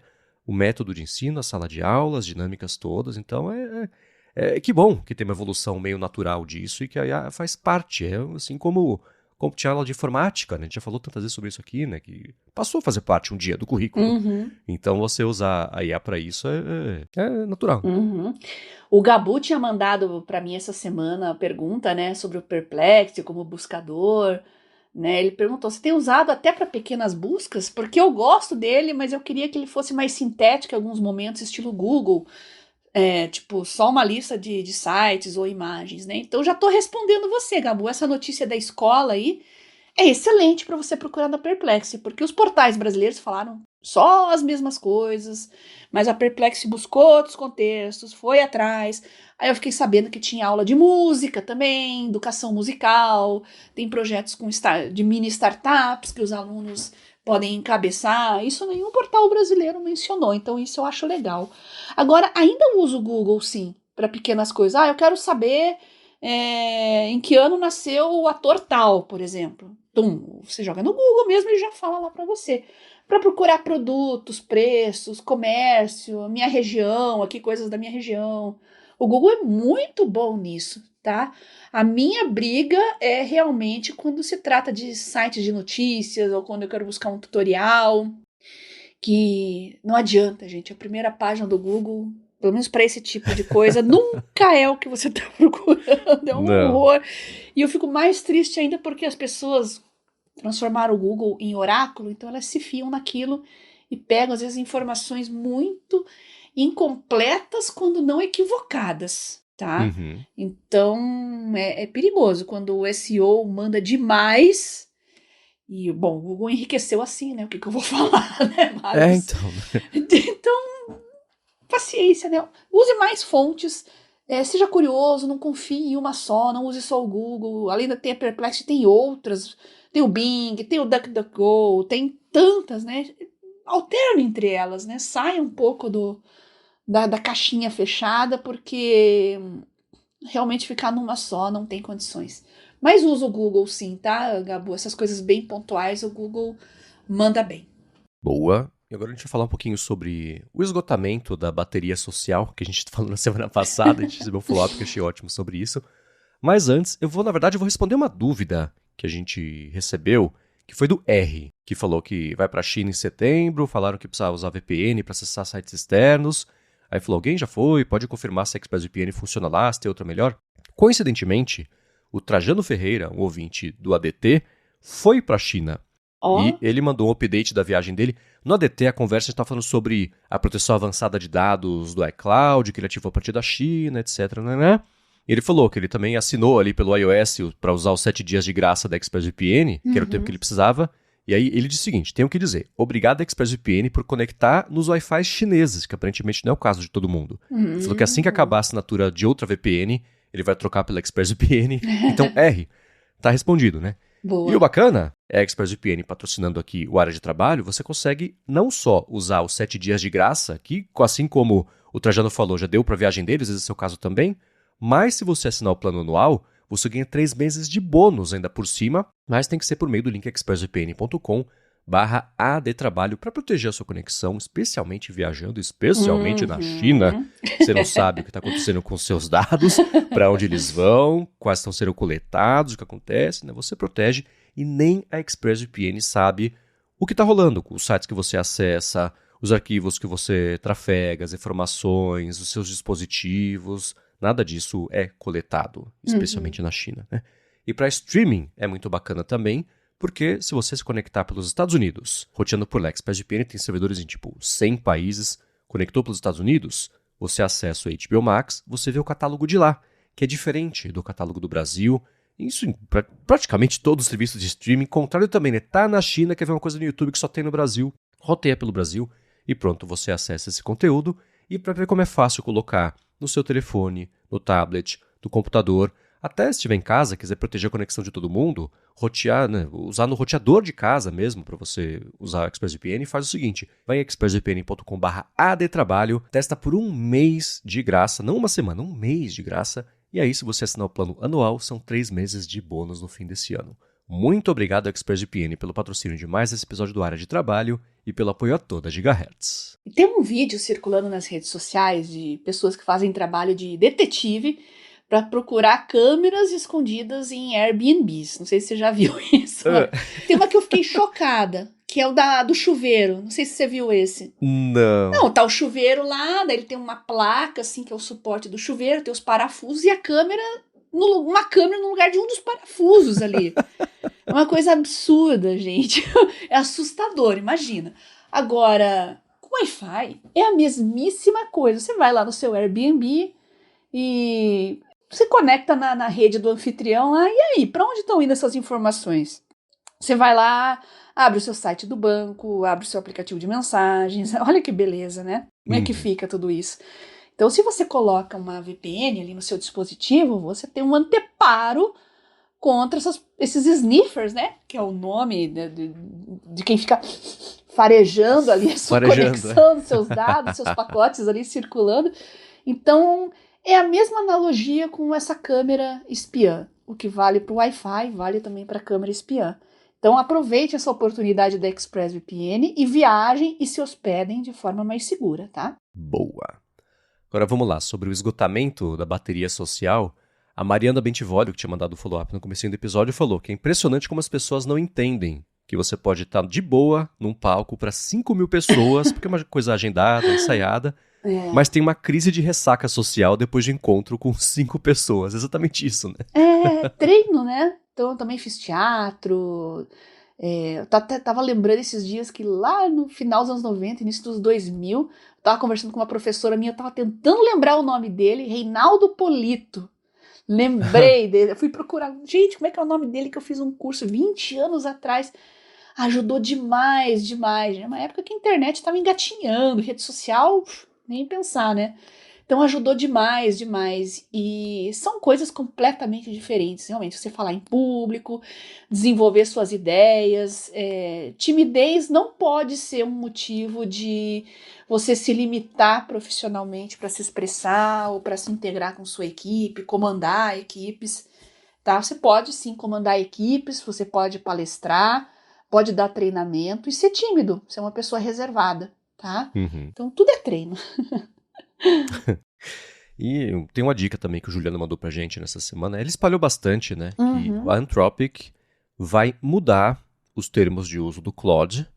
o método de ensino, a sala de aula, as dinâmicas todas. Então que bom que tem uma evolução meio natural disso e que a IA faz parte. É assim como tinha aula de informática, né? A gente já falou tantas vezes sobre isso aqui, né? Que passou a fazer parte um dia do currículo. Uhum. Então você usar a IA para isso é natural. Uhum. O Gabu tinha mandado para mim essa semana a pergunta, né, sobre o Perplexity como buscador, né? Ele perguntou: "Você tem usado até para pequenas buscas? Porque eu gosto dele, mas eu queria que ele fosse mais sintético em alguns momentos, estilo Google, tipo só uma lista de sites ou imagens, né?" Então já estou respondendo você, Gabu. Essa notícia da escola aí é excelente para você procurar na Perplexity, porque os portais brasileiros falaram só as mesmas coisas, mas a Perplexity buscou outros contextos, foi atrás. Aí eu fiquei sabendo que tinha aula de música também, educação musical, tem projetos de mini startups que os alunos podem encabeçar, isso nenhum portal brasileiro mencionou, então isso eu acho legal. Agora, ainda uso o Google, sim, para pequenas coisas. Eu quero saber em que ano nasceu o ator tal, por exemplo. Tum, você joga no Google mesmo e já fala lá para você. Para procurar produtos, preços, comércio, minha região, aqui coisas da minha região. O Google é muito bom nisso, tá? A minha briga é realmente quando se trata de sites de notícias ou quando eu quero buscar um tutorial, que não adianta, gente. A primeira página do Google, pelo menos para esse tipo de coisa, nunca é o que você está procurando. É um Não. horror. E eu fico mais triste ainda porque as pessoas transformaram o Google em oráculo, então elas se fiam naquilo e pegam, às vezes, informações muito incompletas quando não equivocadas, tá? Uhum. Então é perigoso quando o SEO manda demais. E, bom, o Google enriqueceu assim, né? O que eu vou falar, né, Marcos? Então. Então, paciência, né? Use mais fontes, seja curioso, não confie em uma só, não use só o Google. Além da ter a Perplexity, tem outras. Tem o Bing, tem o DuckDuckGo, tem tantas, né? Alterne entre elas, né? Saia um pouco da caixinha fechada, porque realmente ficar numa só não tem condições. Mas usa o Google sim, tá, Gabu? Essas coisas bem pontuais, o Google manda bem. Boa. E agora a gente vai falar um pouquinho sobre o esgotamento da bateria social, que a gente falou na semana passada, a gente recebeu um follow-up que eu achei ótimo sobre isso. Mas antes, na verdade, eu vou responder uma dúvida que a gente recebeu, que foi do R, que falou que vai para a China em setembro, falaram que precisava usar VPN para acessar sites externos. Aí falou, alguém já foi, pode confirmar se a ExpressVPN funciona lá, se tem outra melhor. Coincidentemente, o Trajano Ferreira, um ouvinte do ADT, foi para a China. E ele mandou um update da viagem dele. No ADT, a conversa está falando sobre a proteção avançada de dados do iCloud, que ele ativou a partir da China, etc. Né? E ele falou que ele também assinou ali pelo iOS para usar os 7 dias de graça da ExpressVPN, que era o tempo que ele precisava. E aí ele disse o seguinte, tenho que dizer, obrigado ExpressVPN por conectar nos Wi-Fi chineses, que aparentemente não é o caso de todo mundo. Ele falou que assim que acabar a assinatura de outra VPN, ele vai trocar pela ExpressVPN. Então, R, tá respondido, né? Boa. E o bacana é a ExpressVPN patrocinando aqui o Área de Trabalho, você consegue não só usar os 7 dias de graça, que assim como o Trajano falou, já deu para a viagem deles, esse é o seu caso também, mas se você assinar o plano anual, você ganha 3 meses de bônus ainda por cima, mas tem que ser por meio do link expressvpn.com/adtrabalho para proteger a sua conexão, especialmente viajando, especialmente na China. Você não sabe o que está acontecendo com os seus dados, para onde eles vão, quais estão sendo coletados, o que acontece, né? Você protege e nem a ExpressVPN sabe o que está rolando com os sites que você acessa, os arquivos que você trafega, as informações, os seus dispositivos. Nada disso é coletado, especialmente na China, né? E para streaming é muito bacana também, porque se você se conectar pelos Estados Unidos, roteando por lá, ExpressVPN tem servidores em tipo 100 países, conectou pelos Estados Unidos, você acessa o HBO Max, você vê o catálogo de lá, que é diferente do catálogo do Brasil. Isso em praticamente todos os serviços de streaming. Contrário também, né? Tá na China, quer ver uma coisa no YouTube que só tem no Brasil, roteia pelo Brasil e pronto, você acessa esse conteúdo. E para ver como é fácil colocar no seu telefone, no tablet, no computador, até se estiver em casa, quiser proteger a conexão de todo mundo, rotear, né, usar no roteador de casa mesmo para você usar a ExpressVPN, faz o seguinte, vai em expressvpn.com/adtrabalho, testa por 1 mês de graça, não uma semana, 1 mês de graça, e aí se você assinar o plano anual, são 3 meses de bônus no fim desse ano. Muito obrigado, ExpressVPN, pelo patrocínio de mais esse episódio do Área de Trabalho e pelo apoio a toda a Gigahertz. Tem um vídeo circulando nas redes sociais de pessoas que fazem trabalho de detetive para procurar câmeras escondidas em Airbnbs. Não sei se você já viu isso. Tem uma que eu fiquei chocada, que é o do chuveiro. Não sei se você viu esse. Não, tá o chuveiro lá, daí ele tem uma placa, assim, que é o suporte do chuveiro, tem os parafusos e a câmera, uma câmera no lugar de um dos parafusos ali. É uma coisa absurda, gente. É assustador, imagina. Agora, com Wi-Fi, é a mesmíssima coisa. Você vai lá no seu Airbnb e você conecta na rede do anfitrião lá, e aí, para onde estão indo essas informações? Você vai lá, abre o seu site do banco, abre o seu aplicativo de mensagens, olha que beleza, né? Como é que fica tudo isso? Então, se você coloca uma VPN ali no seu dispositivo, você tem um anteparo contra esses sniffers, né? Que é o nome de quem fica farejando ali a sua conexão, seus dados, seus pacotes ali circulando. Então, é a mesma analogia com essa câmera espiã. O que vale para o Wi-Fi, vale também para a câmera espiã. Então, aproveite essa oportunidade da ExpressVPN e viajem e se hospedem de forma mais segura, tá? Boa. Agora vamos lá, sobre o esgotamento da bateria social, a Mariana Bentivolio, que tinha mandado o follow-up no comecinho do episódio, falou que é impressionante como as pessoas não entendem que você pode estar de boa num palco para 5.000 pessoas, porque é uma coisa agendada, ensaiada, mas tem uma crise de ressaca social depois de encontro com 5 pessoas. Exatamente isso, né? Treino, né? Então eu também fiz teatro. Eu tava lembrando esses dias que lá no final dos anos 90, início dos 2000, eu tava conversando com uma professora minha, eu tava tentando lembrar o nome dele, Reinaldo Polito. Lembrei dele, eu fui procurar, gente, como é que é o nome dele, que eu fiz um curso 20 anos atrás. Ajudou demais, demais. É uma época que a internet estava engatinhando, rede social, nem pensar, né? Então ajudou demais, demais. E são coisas completamente diferentes, realmente. Você falar em público, desenvolver suas ideias. Timidez não pode ser um motivo de você se limitar profissionalmente para se expressar ou para se integrar com sua equipe, comandar equipes. Tá? Você pode sim comandar equipes, você pode palestrar, pode dar treinamento e ser tímido, ser uma pessoa reservada, tá? Uhum. Então tudo é treino. E tem uma dica também que o Juliano mandou pra gente nessa semana. Ele espalhou bastante, né? Uhum. Que a Anthropic vai mudar os termos de uso do Claude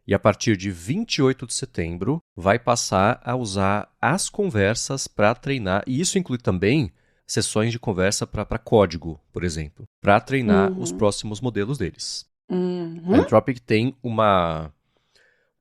e a partir de 28 de setembro vai passar a usar as conversas para treinar. E isso inclui também sessões de conversa para código, por exemplo, para treinar os próximos modelos deles. A Anthropic tem uma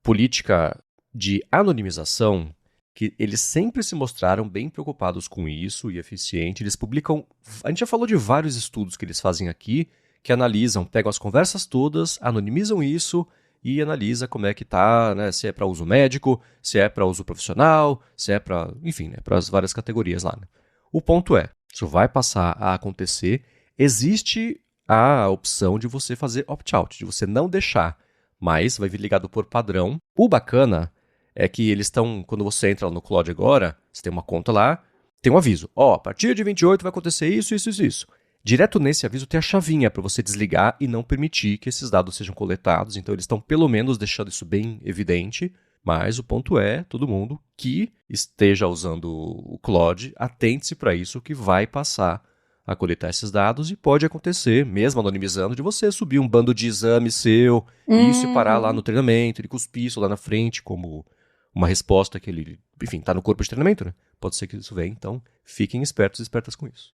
política de anonimização que eles sempre se mostraram bem preocupados com isso e eficiente. Eles publicam... A gente já falou de vários estudos que eles fazem aqui, que analisam, pegam as conversas todas, anonimizam isso e analisa como é que tá, né? Se é para uso médico, se é para uso profissional, se é para... Enfim, né? Para as várias categorias lá. Né? O ponto é, isso vai passar a acontecer. Existe a opção de você fazer opt-out, de você não deixar, mas vai vir ligado por padrão. O bacana é que eles estão, quando você entra lá no Claude agora, você tem uma conta lá, tem um aviso. A partir de 28 vai acontecer isso, isso, isso, isso. Direto nesse aviso tem a chavinha para você desligar e não permitir que esses dados sejam coletados. Então eles estão pelo menos deixando isso bem evidente. Mas o ponto é, todo mundo que esteja usando o Claude, atente-se para isso que vai passar a coletar esses dados e pode acontecer, mesmo anonimizando, de você subir um bando de exame seu e isso e parar lá no treinamento, ele cuspir isso lá na frente como uma resposta que ele, enfim, está no corpo de treinamento, né? Pode ser que isso venha, então fiquem espertos e espertas com isso.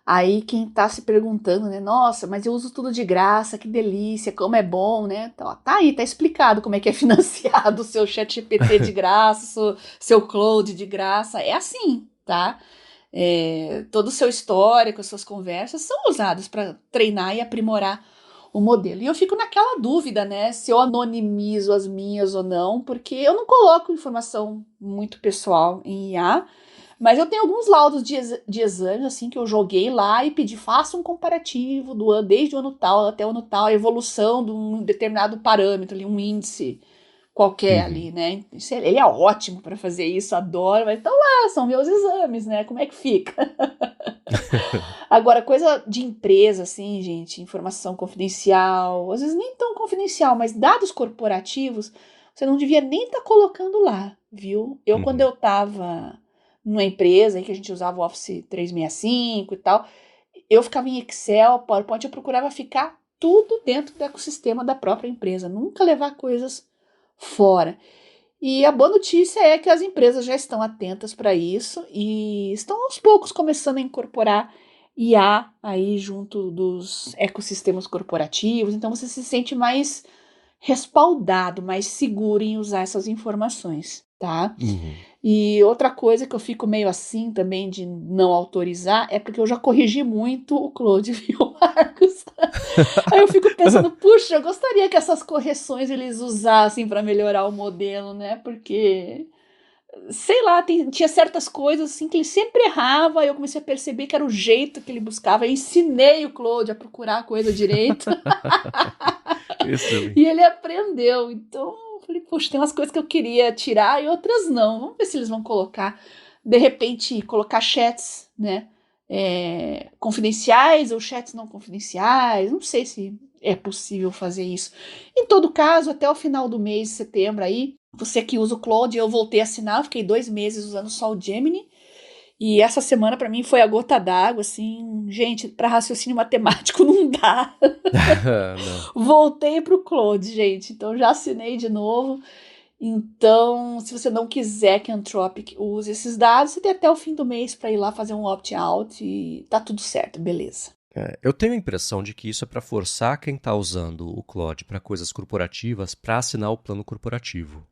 Aí quem tá se perguntando, né? Nossa, mas eu uso tudo de graça, que delícia, como é bom, né? Então, tá aí, tá explicado como é que é financiado o seu ChatGPT de graça, seu Claude de graça. É assim, tá? Todo o seu histórico, as suas conversas são usadas para treinar e aprimorar o modelo. E eu fico naquela dúvida, né, se eu anonimizo as minhas ou não, porque eu não coloco informação muito pessoal em IA, mas eu tenho alguns laudos de exames, assim, que eu joguei lá e pedi, faça um comparativo desde o ano tal até o ano tal, a evolução de um determinado parâmetro, ali, um índice qualquer ali, né? Ele é ótimo para fazer isso, adoro, mas então lá, são meus exames, né? Como é que fica? Agora, coisa de empresa, assim, gente, informação confidencial, às vezes nem tão confidencial, mas dados corporativos, você não devia nem estar colocando lá, viu? Quando eu estava numa empresa em que a gente usava o Office 365 e tal, eu ficava em Excel, PowerPoint, eu procurava ficar tudo dentro do ecossistema da própria empresa, nunca levar coisas fora. E a boa notícia é que as empresas já estão atentas para isso e estão aos poucos começando a incorporar IA aí junto dos ecossistemas corporativos, então você se sente mais respaldado, mais seguro em usar essas informações, tá? E outra coisa que eu fico meio assim também de não autorizar é porque eu já corrigi muito o Claude, viu, Marcos? Aí eu fico pensando, puxa, eu gostaria que essas correções eles usassem para melhorar o modelo, né? Porque sei lá, tinha certas coisas assim que ele sempre errava, e eu comecei a perceber que era o jeito que ele buscava. Eu ensinei o Claude a procurar a coisa direito. Excelente. E ele aprendeu. Então, eu falei, poxa, tem umas coisas que eu queria tirar e outras não. Vamos ver se eles vão colocar. De repente, colocar chats, né? Confidenciais ou chats não confidenciais. Não sei se é possível fazer isso. Em todo caso, até o final do mês de setembro aí, você que usa o Claude, eu voltei a assinar. Eu fiquei 2 meses usando só o Gemini. E essa semana para mim foi a gota d'água, assim, gente, para raciocínio matemático não dá. Não. Voltei pro Claude, gente, então já assinei de novo. Então, se você não quiser que a Anthropic use esses dados, você tem até o fim do mês para ir lá fazer um opt-out e tá tudo certo, beleza. Eu tenho a impressão de que isso é para forçar quem está usando o Claude para coisas corporativas para assinar o plano corporativo.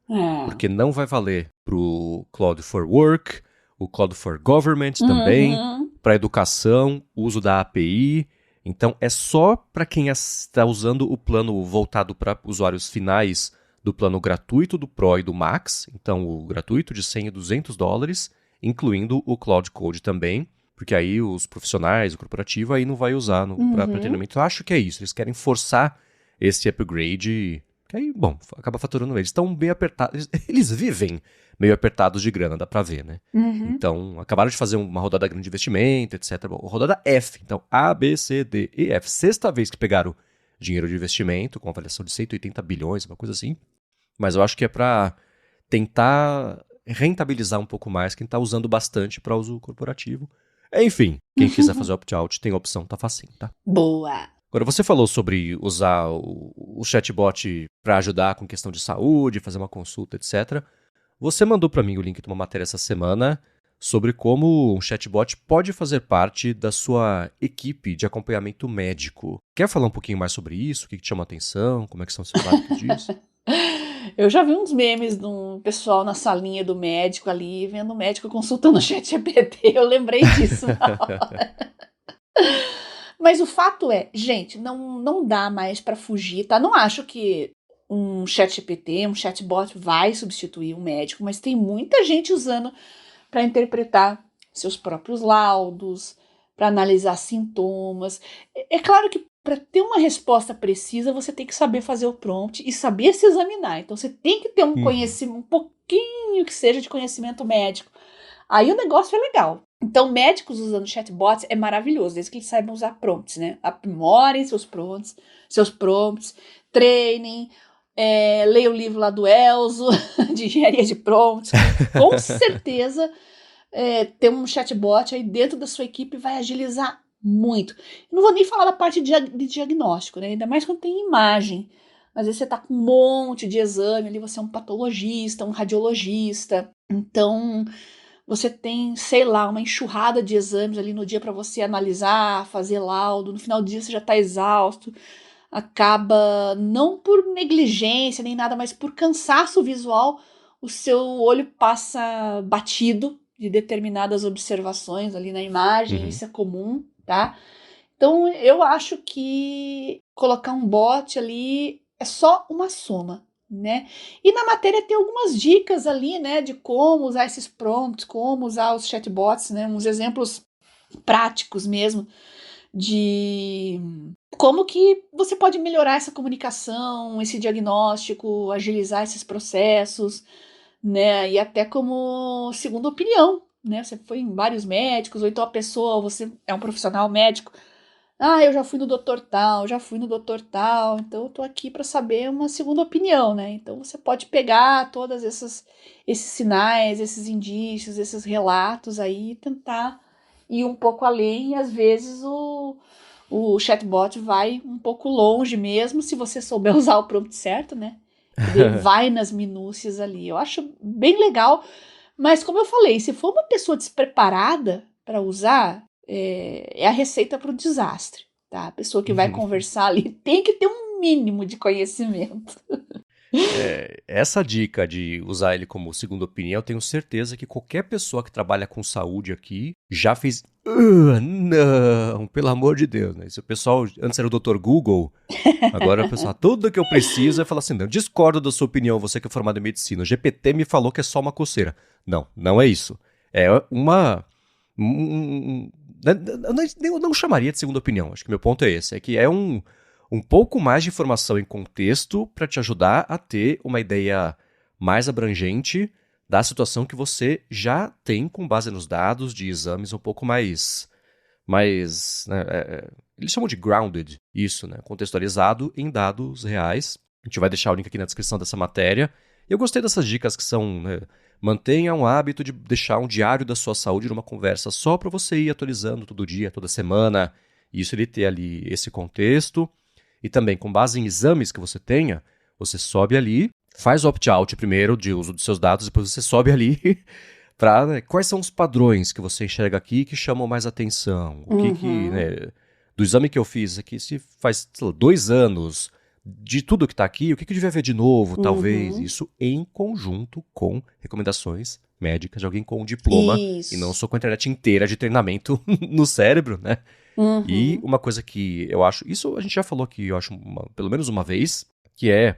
Porque não vai valer pro Claude for Work, o Claude for Government também, para educação, uso da API. Então é só para quem está usando o plano voltado para usuários finais do plano gratuito do Pro e do Max. Então o gratuito de $100 e $200, incluindo o Claude Code também. Porque aí os profissionais, o corporativo, aí não vai usar para treinamento. Eu acho que é isso. Eles querem forçar esse upgrade. Que aí, bom, acaba faturando eles. Estão bem apertados. Eles vivem meio apertados de grana, dá pra ver, né? Então, acabaram de fazer uma rodada grande de investimento, etc. Bom, rodada F. Então, A, B, C, D e F. Sexta vez que pegaram dinheiro de investimento, com avaliação de 180 bilhões, uma coisa assim. Mas eu acho que é pra tentar rentabilizar um pouco mais quem tá usando bastante para uso corporativo. Enfim, quem quiser fazer opt-out tem a opção, tá facinho, tá? Boa! Agora, você falou sobre usar o chatbot para ajudar com questão de saúde, fazer uma consulta, etc. Você mandou para mim o link de uma matéria essa semana sobre como um chatbot pode fazer parte da sua equipe de acompanhamento médico. Quer falar um pouquinho mais sobre isso? O que te chama a atenção? Como é que são os hábitos disso? Eu já vi uns memes do pessoal na salinha do médico ali, vendo o médico consultando o ChatGPT. Eu lembrei disso na hora. Mas o fato é, gente, não dá mais para fugir, tá? Não acho que um ChatGPT, um chatbot vai substituir um médico, mas tem muita gente usando para interpretar seus próprios laudos, para analisar sintomas. É claro que para ter uma resposta precisa, você tem que saber fazer o prompt e saber se examinar. Então você tem que ter um conhecimento, um pouquinho que seja de conhecimento médico. Aí o negócio é legal. Então, médicos usando chatbots é maravilhoso, desde que eles saibam usar prompts, né? Aprimorem seus prompts, treinem, leia o livro lá do Elzo, de engenharia de prompts. Com certeza, ter um chatbot aí dentro da sua equipe vai agilizar muito. Eu não vou nem falar da parte de diagnóstico, né? Ainda mais quando tem imagem. Às vezes você tá com um monte de exame ali, você é um patologista, um radiologista. Então, você tem, sei lá, uma enxurrada de exames ali no dia para você analisar, fazer laudo. No final do dia você já tá exausto. Acaba, não por negligência nem nada, mas por cansaço visual, o seu olho passa batido de determinadas observações ali na imagem. Isso é comum, tá? Então, eu acho que colocar um bot ali é só uma soma, né? E na matéria tem algumas dicas ali, né, de como usar esses prompts, como usar os chatbots, né, uns exemplos práticos mesmo de como que você pode melhorar essa comunicação, esse diagnóstico, agilizar esses processos, né, e até como segunda opinião, né? Você foi em vários médicos, ou então a pessoa, você é um profissional médico. Eu já fui no doutor tal, já fui no doutor tal, então eu tô aqui para saber uma segunda opinião, né? Então você pode pegar todos esses sinais, esses indícios, esses relatos aí e tentar ir um pouco além, e às vezes o chatbot vai um pouco longe mesmo, se você souber usar o prompt certo, né? Ele vai nas minúcias ali. Eu acho bem legal, mas como eu falei, se for uma pessoa despreparada para usar, é a receita para o desastre, tá? A pessoa que vai conversar ali tem que ter um mínimo de conhecimento. Essa dica de usar ele como segunda opinião, eu tenho certeza que qualquer pessoa que trabalha com saúde aqui já fez. Não, pelo amor de Deus, né? Se o pessoal, antes era o Dr. Google, agora o pessoal, tudo que eu preciso é falar assim: não, discordo da sua opinião, você que é formado em medicina. O GPT me falou que é só uma coceira. Não, não é isso. É uma. Eu não chamaria de segunda opinião, acho que meu ponto é esse: é que é um pouco mais de informação em contexto para te ajudar a ter uma ideia mais abrangente da situação que você já tem com base nos dados de exames um pouco mais né, eles chamam de grounded, isso, né, contextualizado em dados reais. A gente vai deixar o link aqui na descrição dessa matéria. Eu gostei dessas dicas que são, né, mantenha um hábito de deixar um diário da sua saúde numa conversa só para você ir atualizando todo dia, toda semana. Isso ele ter ali esse contexto. E também, com base em exames que você tenha, você sobe ali, faz o opt-out primeiro de uso dos seus dados, depois você sobe ali para, né, quais são os padrões que você enxerga aqui que chamam mais atenção. O que né, do exame que eu fiz aqui, se faz, sei lá, 2 anos, de tudo que está aqui, o que eu devia ver de novo, talvez. Isso em conjunto com recomendações médicas de alguém com um diploma e não Isso. só com a internet inteira de treinamento no cérebro, né? E Uhum. uma coisa que eu acho, isso a gente já falou aqui, eu acho, pelo menos uma vez, que é,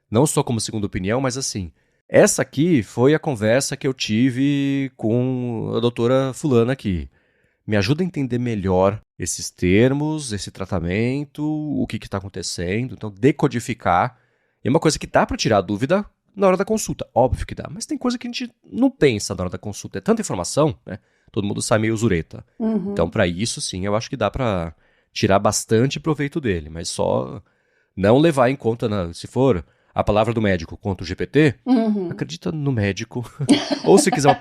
não só como segunda opinião, mas assim, essa aqui foi a conversa que eu tive com a doutora fulana aqui. Me ajuda a entender melhor esses termos, esse tratamento, o que está acontecendo, então decodificar. E é uma coisa que dá para tirar a dúvida na hora da consulta, óbvio que dá, mas tem coisa que a gente não pensa na hora da consulta, é tanta informação, né? Todo mundo sai meio zureta. Então, Uhum. para isso, sim, eu acho que dá para tirar bastante proveito dele, mas só não levar em conta, se for a palavra do médico contra o GPT, Uhum. acredita no médico. Ou se quiser uma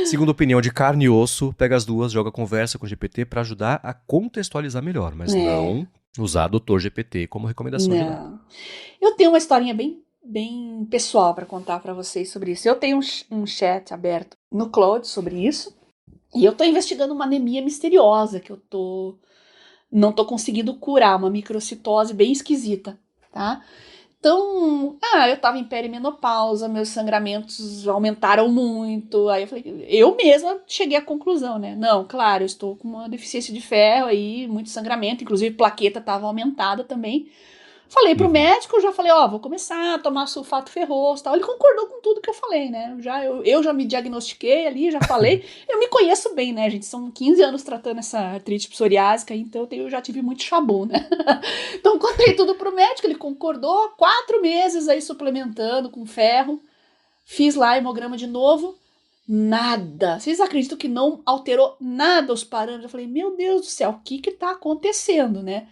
segunda opinião de carne e osso, pega as duas, joga conversa com o GPT para ajudar a contextualizar melhor, mas É, não usar Dr. GPT como recomendação de nada. não. Eu tenho uma historinha bem pessoal para contar para vocês sobre isso. Eu tenho um chat aberto no Claude sobre isso. E eu tô investigando uma anemia misteriosa que eu não tô conseguindo curar, uma microcitose bem esquisita, tá? Então, eu tava em perimenopausa, meus sangramentos aumentaram muito. Aí eu falei, eu mesma cheguei à conclusão, né? Não, claro, eu estou com uma deficiência de ferro aí, muito sangramento, inclusive plaqueta tava aumentada também. Falei pro Uhum. médico, já falei, vou começar a tomar sulfato ferroso e tal. Ele concordou com tudo que eu falei, né? Eu já me diagnostiquei ali, já falei. Eu me conheço bem, né, gente? São 15 anos tratando essa artrite psoriásica, então eu já tive muito chabu, né? Então contei tudo pro médico, ele concordou. 4 meses aí suplementando com ferro. Fiz lá hemograma de novo. Nada. Vocês acreditam que não alterou nada os parâmetros? Eu falei, meu Deus do céu, o que que tá acontecendo, né?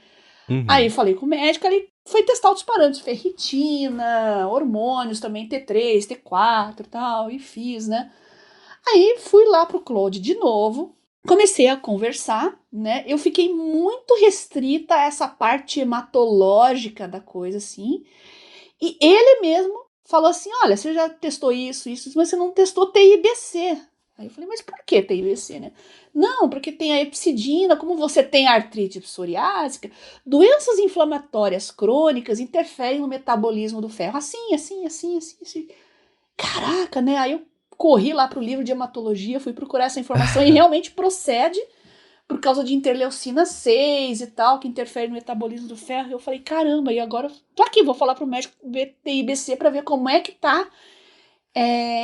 Aí Uhum. falei com o médico, ele foi testar outros parâmetros, ferritina, hormônios também, T3, T4 e tal, e fiz, né? Aí fui lá pro Claude de novo, comecei a conversar, né? Eu fiquei muito restrita a essa parte hematológica da coisa, assim, e ele mesmo falou assim: olha, você já testou isso, mas você não testou TIBC. Aí eu falei, mas por que TIBC, né? Não, porque tem a epsidina, como você tem artrite psoriásica, doenças inflamatórias crônicas interferem no metabolismo do ferro. Assim. Caraca, né? Aí eu corri lá pro livro de hematologia, fui procurar essa informação e realmente procede por causa de interleucina 6 e tal, que interfere no metabolismo do ferro. E eu falei, caramba, e agora tô aqui, vou falar pro médico IBC para ver como é que tá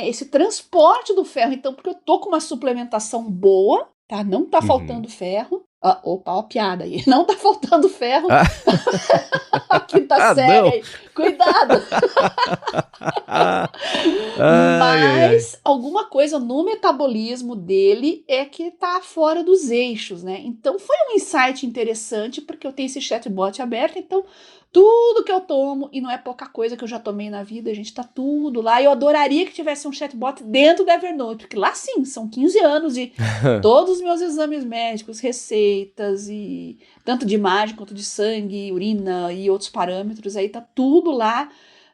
esse transporte do ferro. Então, porque eu tô com uma suplementação boa, tá? Não tá Uhum. faltando ferro. Opa, ó, piada aí. Não tá faltando ferro. Ah, Quinta ah, série não! aí. Cuidado! Ai, ai, ai. Mas alguma coisa no metabolismo dele é que tá fora dos eixos, né? Então foi um insight interessante, porque eu tenho esse chatbot aberto, então tudo que eu tomo, e não é pouca coisa que eu já tomei na vida, a gente tá tudo lá. Eu adoraria que tivesse um chatbot dentro do Evernote, porque lá sim, são 15 anos e todos os meus exames médicos, receitas e tanto de imagem quanto de sangue, urina e outros parâmetros, aí tá tudo lá.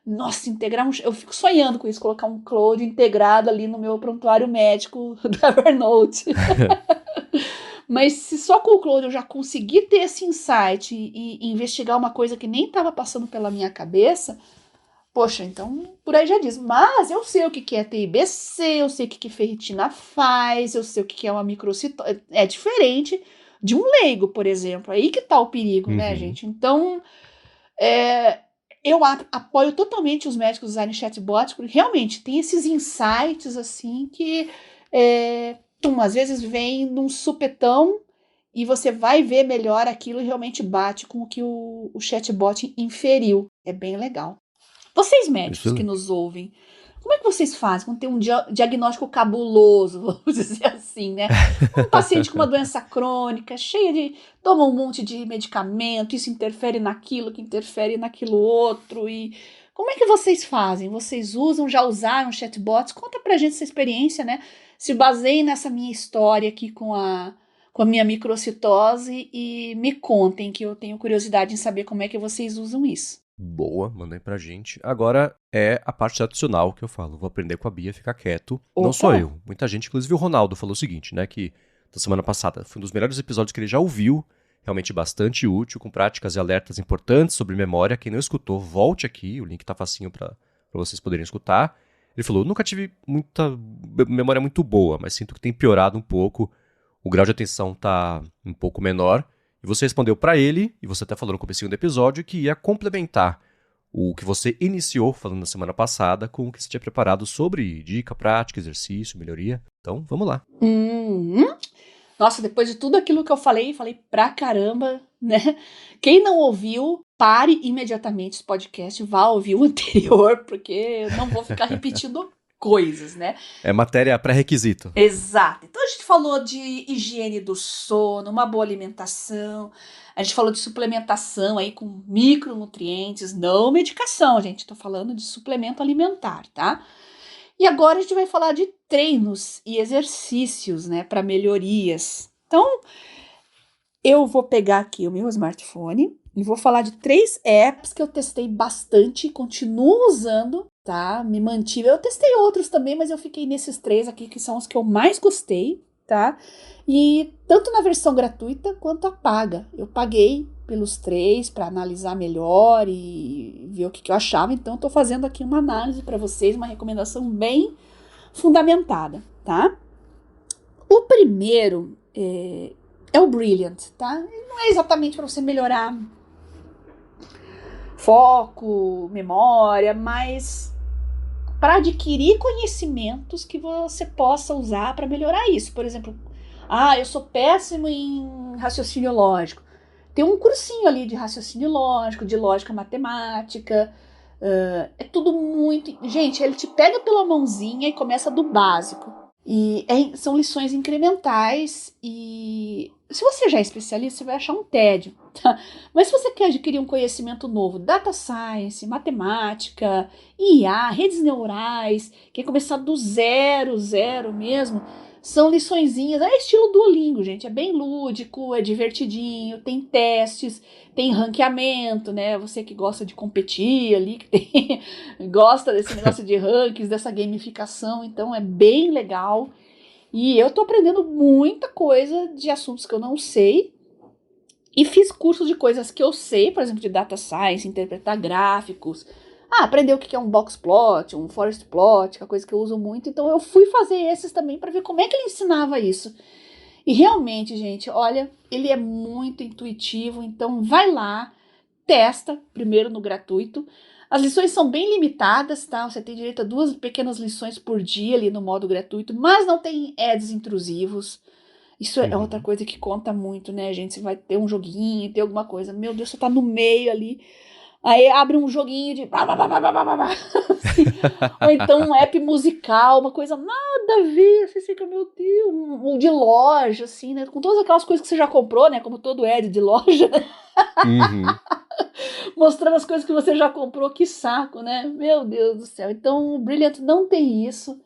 Nossa, integrar eu fico sonhando com isso, colocar um Claude integrado ali no meu prontuário médico do Evernote. Mas se só com o Claude eu já consegui ter esse insight e investigar uma coisa que nem estava passando pela minha cabeça, Poxa, então por aí já diz. Mas eu sei o que é TIBC, eu sei o que ferritina faz, eu sei o que é uma microcitose. É diferente de um leigo, por exemplo. Aí que tá o perigo, né, gente? Então, eu apoio totalmente os médicos usarem chatbots, porque realmente tem esses insights, assim, que às vezes vem num supetão e você vai ver melhor aquilo e realmente bate com o que o chatbot inferiu. É bem legal. Vocês médicos que nos ouvem, como é que vocês fazem quando tem um diagnóstico cabuloso, vamos dizer assim, né? Um paciente com uma doença crônica, cheia de... toma um monte de medicamento, isso interfere naquilo, que interfere naquilo outro, e... Como é que vocês fazem? Vocês já usaram chatbots? Conta pra gente essa experiência, né? Se baseiem nessa minha história aqui com a minha microcitose e me contem, que eu tenho curiosidade em saber como é que vocês usam isso. Boa, mandei pra gente. Agora é a parte tradicional que eu falo. Vou aprender com a Bia, ficar quieto. Não só eu. Muita gente, inclusive o Ronaldo, falou o seguinte, né? Que da semana passada foi um dos melhores episódios que ele já ouviu. Realmente bastante útil, com práticas e alertas importantes sobre memória. Quem não escutou, volte aqui. O link tá facinho pra vocês poderem escutar. Ele falou, nunca tive muita memória muito boa, mas sinto que tem piorado um pouco. O grau de atenção tá um pouco menor. E você respondeu pra ele, e você até falou no comecinho do episódio, que ia complementar o que você iniciou falando na semana passada com o que você tinha preparado sobre dica, prática, exercício, melhoria. Então, vamos lá. Nossa, depois de tudo aquilo que eu falei pra caramba, né? Quem não ouviu, pare imediatamente esse podcast, vá ouvir o anterior, porque eu não vou ficar repetindo coisas, né? É matéria pré-requisito. Exato. Então a gente falou de higiene do sono, uma boa alimentação, a gente falou de suplementação aí com micronutrientes, não medicação, gente. Tô falando de suplemento alimentar, tá? E agora a gente vai falar de treinos e exercícios, né, para melhorias. Então, eu vou pegar aqui o meu smartphone e vou falar de 3 apps que eu testei bastante e continuo usando, tá? Me mantive. Eu testei outros também, mas eu fiquei nesses 3 aqui que são os que eu mais gostei, tá? E tanto na versão gratuita quanto a paga. Eu paguei pelos 3 para analisar melhor e ver o que eu achava. Então, eu tô fazendo aqui uma análise para vocês, uma recomendação bem fundamentada, tá? O primeiro é o Brilliant, tá? Não é exatamente para você melhorar foco, memória, mas para adquirir conhecimentos que você possa usar para melhorar isso. Por exemplo, eu sou péssimo em raciocínio lógico. Tem um cursinho ali de raciocínio lógico, de lógica matemática. É tudo muito... Gente, ele te pega pela mãozinha e começa do básico. E são lições incrementais e se você já é especialista, você vai achar um tédio, tá? Mas se você quer adquirir um conhecimento novo, data science, matemática, IA, redes neurais, quer começar do zero mesmo, são liçõezinhas, é estilo Duolingo, gente, é bem lúdico, é divertidinho, tem testes, tem ranqueamento, né? Você que gosta de competir ali, que gosta desse negócio de rankings, dessa gamificação, então é bem legal. E eu tô aprendendo muita coisa de assuntos que eu não sei. E fiz cursos de coisas que eu sei, por exemplo, de data science, interpretar gráficos. Aprender o que é um box plot, um forest plot, que é uma coisa que eu uso muito. Então eu fui fazer esses também para ver como é que ele ensinava isso. E realmente, gente, olha, ele é muito intuitivo. Então vai lá, testa primeiro no gratuito. As lições são bem limitadas, tá? Você tem direito a 2 pequenas lições por dia ali no modo gratuito, mas não tem ads intrusivos. Isso é outra coisa que conta muito, né, gente? Você vai ter um joguinho, ter alguma coisa. Meu Deus, você tá no meio ali. Aí abre um joguinho de... assim. Ou então um app musical, uma coisa nada a ver. Você fica, meu Deus, um de loja, assim, né? Com todas aquelas coisas que você já comprou, né? Como todo ad de loja, né? Mostrando as coisas que você já comprou, que saco, né? Meu Deus do céu. Então, o Brilliant não tem isso,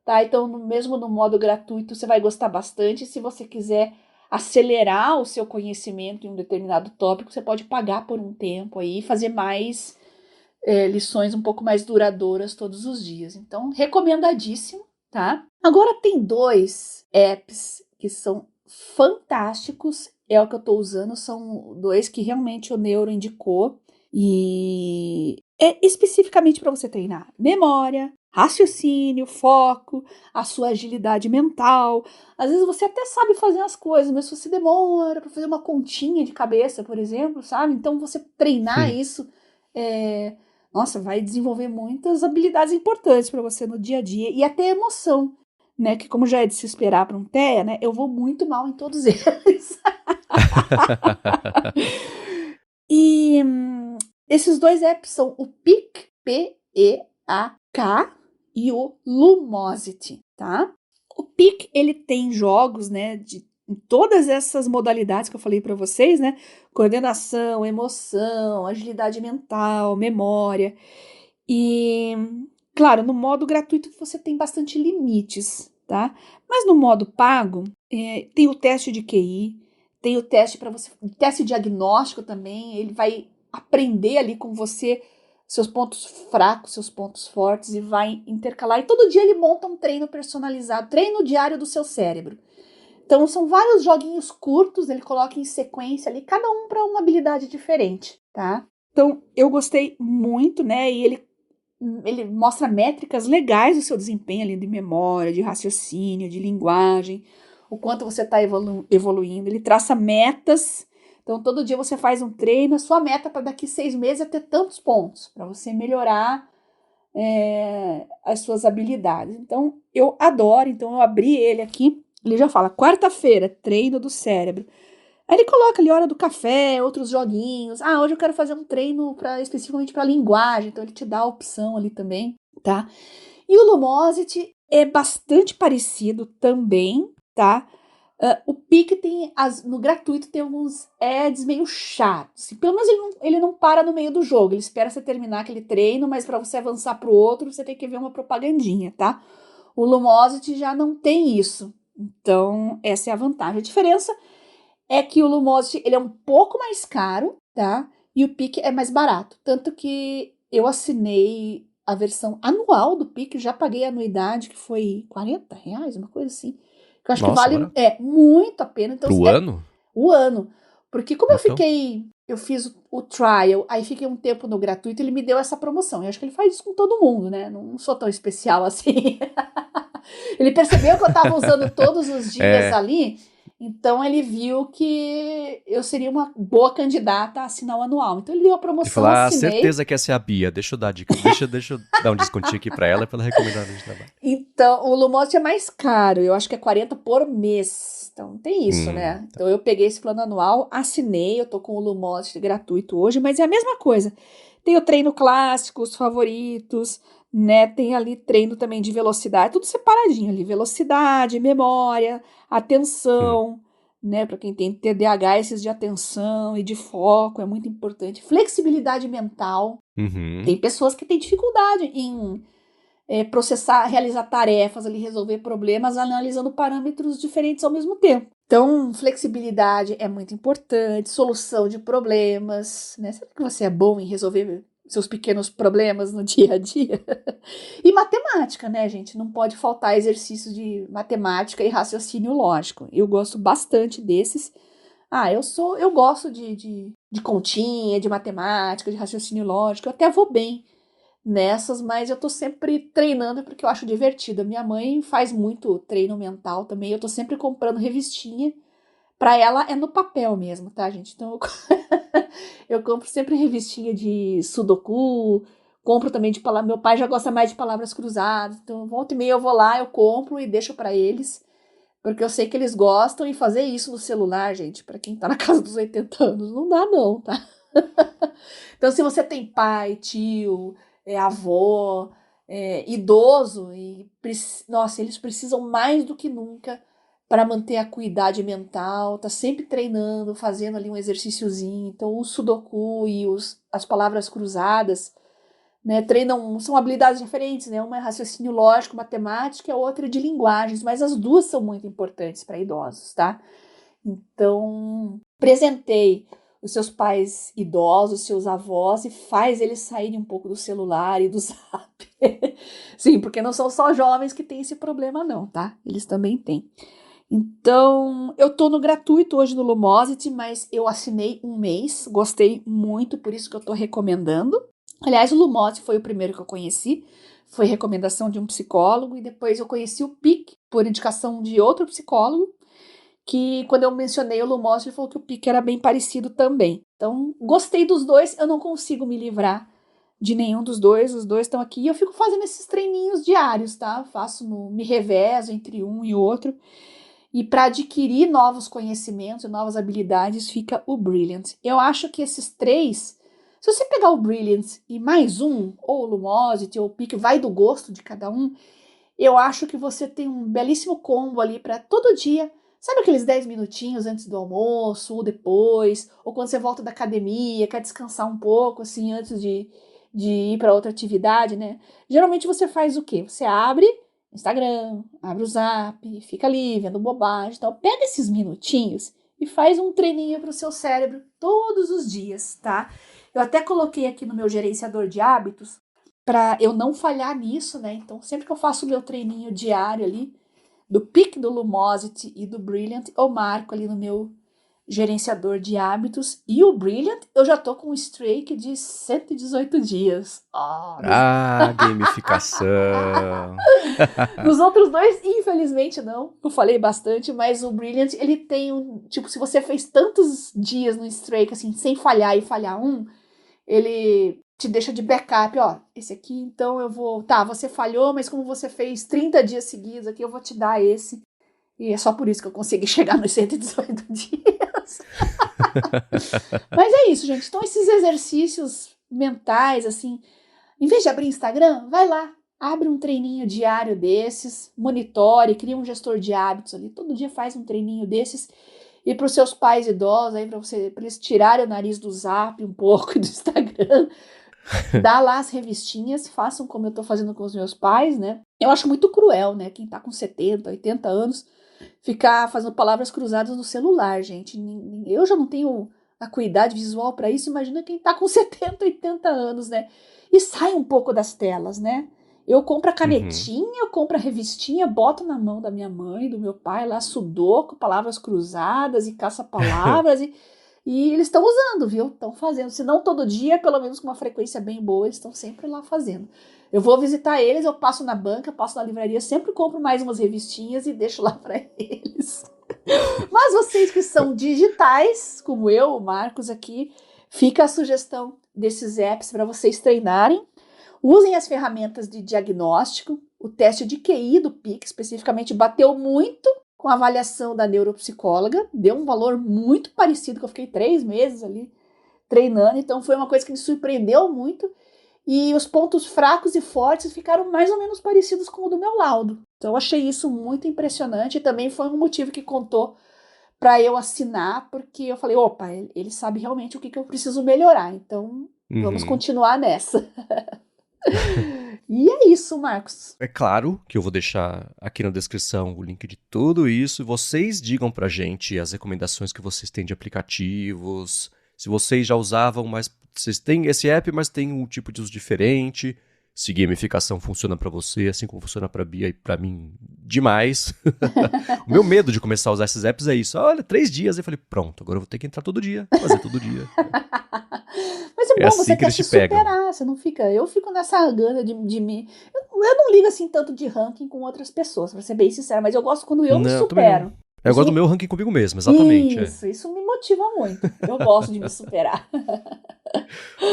tá? Então, mesmo no modo gratuito, você vai gostar bastante. Se você quiser acelerar o seu conhecimento em um determinado tópico, você pode pagar por um tempo aí e fazer mais lições um pouco mais duradouras todos os dias. Então, recomendadíssimo, tá? Agora tem 2 apps que são fantásticos, é o que eu tô usando, são 2 que realmente o Neuro indicou, E é especificamente para você treinar memória, raciocínio, foco, a sua agilidade mental. Às vezes você até sabe fazer as coisas, mas se você demora para fazer uma continha de cabeça, por exemplo, sabe? Então você treinar isso, nossa, vai desenvolver muitas habilidades importantes para você no dia a dia e até emoção, né? Que como já é de se esperar para um TEA, né? Eu vou muito mal em todos eles. E esses dois apps são o PEAK, P-E-A-K, e o Lumosity, tá? O PEAK, ele tem jogos, né, de todas essas modalidades que eu falei para vocês, né? Coordenação, emoção, agilidade mental, memória. E, claro, no modo gratuito você tem bastante limites, tá? Mas no modo pago, tem o teste de QI, tem o teste para você, teste diagnóstico também, ele vai aprender ali com você seus pontos fracos, seus pontos fortes e vai intercalar. E todo dia ele monta um treino personalizado, treino diário do seu cérebro. Então são vários joguinhos curtos, ele coloca em sequência ali, cada um para uma habilidade diferente, tá? Então eu gostei muito, né? E ele mostra métricas legais do seu desempenho ali de memória, de raciocínio, de linguagem, o quanto você está evoluindo. Ele traça metas. Então, todo dia você faz um treino. A sua meta para daqui 6 meses é ter tantos pontos, para você melhorar as suas habilidades. Então, eu adoro. Então, eu abri ele aqui. Ele já fala, quarta-feira, treino do cérebro. Aí ele coloca ali hora do café, outros joguinhos. Ah, hoje eu quero fazer um treino especificamente para linguagem. Então, ele te dá a opção ali também, tá? E o Lumosity é bastante parecido também, tá? O PIC tem, no gratuito, tem alguns ads meio chatos. Pelo menos ele não para no meio do jogo. Ele espera você terminar aquele treino, mas para você avançar para o outro, você tem que ver uma propagandinha, tá? O Lumosity já não tem isso. Então, essa é a vantagem. A diferença é que o Lumosity ele é um pouco mais caro, tá? E o PIC é mais barato. Tanto que eu assinei a versão anual do PIC, já paguei a anuidade, que foi R$ 40, uma coisa assim. Que eu acho que Nossa, vale muito a pena. Então, pro ano? o ano. Porque como Então, eu fiz o trial, aí fiquei um tempo no gratuito, ele me deu essa promoção. Eu acho que ele faz isso com todo mundo, né? Não sou tão especial assim. Ele percebeu que eu estava usando todos os dias ali, então ele viu que eu seria uma boa candidata a assinar o anual. Então ele deu a ele promoção, falou, assinei. certeza que essa é a Bia, deixa eu dar dica, deixa eu dar um descontinho aqui pra ela recomendar no trabalho. Então, o Lumosity é mais caro, eu acho que é 40 por mês. Então, tem isso, né? Tá. Então, eu peguei esse plano anual, assinei, eu tô com o Lumosity gratuito hoje, mas é a mesma coisa. Tem o treino clássico, os favoritos, né? Tem ali treino também de velocidade, tudo separadinho ali. Velocidade, memória, atenção, né? Para quem tem TDAH, esses de atenção e de foco é muito importante. Flexibilidade mental. Tem pessoas que têm dificuldade em processar, realizar tarefas ali, resolver problemas, analisando parâmetros diferentes ao mesmo tempo. Então, flexibilidade é muito importante, solução de problemas, né? Sabe que você é bom em resolver seus pequenos problemas no dia a dia? E matemática, né, gente? Não pode faltar exercícios de matemática e raciocínio lógico. Eu gosto bastante desses. Eu gosto de continha, de matemática, de raciocínio lógico, eu até vou bem nessas, mas eu tô sempre treinando porque eu acho divertido. Minha mãe faz muito treino mental também, eu tô sempre comprando revistinha. Pra ela é no papel mesmo, tá, gente? Então eu compro sempre revistinha de Sudoku, compro também de palavras. Meu pai já gosta mais de palavras cruzadas, então volta e meia eu vou lá, eu compro e deixo pra eles, porque eu sei que eles gostam e fazer isso no celular, gente, pra quem tá na casa dos 80 anos, não dá não, tá? Então, se você tem pai, tio, avó, idoso, nossa, eles precisam mais do que nunca para manter a acuidade mental, tá sempre treinando, fazendo ali um exercíciozinho. Então, o Sudoku e as palavras cruzadas, né, treinam, são habilidades diferentes, né? Uma é raciocínio lógico, matemática, e a outra é de linguagens, mas as duas são muito importantes para idosos, tá? Então, presentei os seus pais idosos, seus avós, e faz eles saírem um pouco do celular e do zap. Sim, porque não são só jovens que têm esse problema, não, tá? Eles também têm. Então, eu tô no gratuito hoje no Lumosity, mas eu assinei um mês, gostei muito, por isso que eu tô recomendando. Aliás, o Lumosity foi o primeiro que eu conheci, foi recomendação de um psicólogo, e depois eu conheci o PIC por indicação de outro psicólogo, que quando eu mencionei o Lumosity, ele falou que o PIC era bem parecido também. Então, gostei dos dois, eu não consigo me livrar de nenhum dos dois, os dois estão aqui, e eu fico fazendo esses treininhos diários, tá? Me revezo entre um e outro. E para adquirir novos conhecimentos, novas habilidades, fica o Brilliant. Eu acho que esses três, se você pegar o Brilliant e mais um, ou o Lumosity, ou o Peak, vai do gosto de cada um, eu acho que você tem um belíssimo combo ali para todo dia. Sabe aqueles 10 minutinhos antes do almoço, ou depois, ou quando você volta da academia, quer descansar um pouco, assim, antes de ir para outra atividade, né? Geralmente você faz o quê? Você abre Instagram, abre o Zap, fica ali vendo bobagem e tal. Pega esses minutinhos e faz um treininho para o seu cérebro todos os dias, tá? Eu até coloquei aqui no meu gerenciador de hábitos para eu não falhar nisso, né? Então, sempre que eu faço o meu treininho diário ali, do Peak, do Lumosity e do Brilliant, eu marco ali no meu gerenciador de hábitos. E o Brilliant, eu já tô com um streak de 118 dias. Ah, gamificação. Nos outros dois, infelizmente, não. Eu falei bastante, mas o Brilliant, ele tem um. Tipo, se você fez tantos dias no streak, assim, sem falhar e falhar um, ele te deixa de backup, ó. Esse aqui, então eu vou. Tá, você falhou, mas como você fez 30 dias seguidos aqui, eu vou te dar esse. E é só por isso que eu consegui chegar nos 118 dias. Mas é isso, gente. Então, esses exercícios mentais, assim, em vez de abrir Instagram, vai lá, abre um treininho diário desses, monitore, cria um gestor de hábitos ali, todo dia faz um treininho desses. E para os seus pais idosos, aí para eles tirarem o nariz do Zap um pouco do Instagram, dá lá as revistinhas, façam como eu tô fazendo com os meus pais, né? Eu acho muito cruel, né? Quem tá com 70, 80 anos, ficar fazendo palavras cruzadas no celular, gente. Eu já não tenho acuidade visual para isso, imagina quem tá com 70, 80 anos, né? E sai um pouco das telas, né? Eu compro a Uhum. canetinha, eu compro a revistinha, boto na mão da minha mãe, do meu pai, lá, sudoku, palavras cruzadas e caça-palavras, e eles estão usando, viu? Estão fazendo. Se não todo dia, pelo menos com uma frequência bem boa, eles estão sempre lá fazendo. Eu vou visitar eles, eu passo na banca, passo na livraria, sempre compro mais umas revistinhas e deixo lá para eles. Mas vocês que são digitais, como eu, o Marcos aqui, fica a sugestão desses apps para vocês treinarem. Usem as ferramentas de diagnóstico. O teste de QI do PIC, especificamente, bateu muito com a avaliação da neuropsicóloga. Deu um valor muito parecido, que eu fiquei 3 meses ali treinando. Então, foi uma coisa que me surpreendeu muito. E os pontos fracos e fortes ficaram mais ou menos parecidos com o do meu laudo. Então, eu achei isso muito impressionante. E também foi um motivo que contou para eu assinar, porque eu falei, opa, ele sabe realmente o que eu preciso melhorar. Então, vamos Uhum. continuar nessa. E é isso, Marcos. É claro que eu vou deixar aqui na descrição o link de tudo isso. Vocês digam pra gente as recomendações que vocês têm de aplicativos. Se vocês já usavam, mas vocês têm esse app, mas tem um tipo de uso diferente. Se gamificação funciona pra você, assim como funciona pra Bia e pra mim, demais. O meu medo de começar a usar esses apps é isso. Olha, 3 dias. Eu falei, pronto, agora eu vou ter que entrar todo dia, fazer todo dia. Mas é É bom, assim você que quer eles se te pegam. superar, você não fica. Eu fico nessa gana de me. Eu não ligo assim tanto de ranking com outras pessoas, pra ser bem sincera, mas eu gosto quando eu me Não, também não. supero. Eu Isso gosto do me, meu ranking comigo mesmo, exatamente. É. isso me motiva muito. Eu gosto de me superar.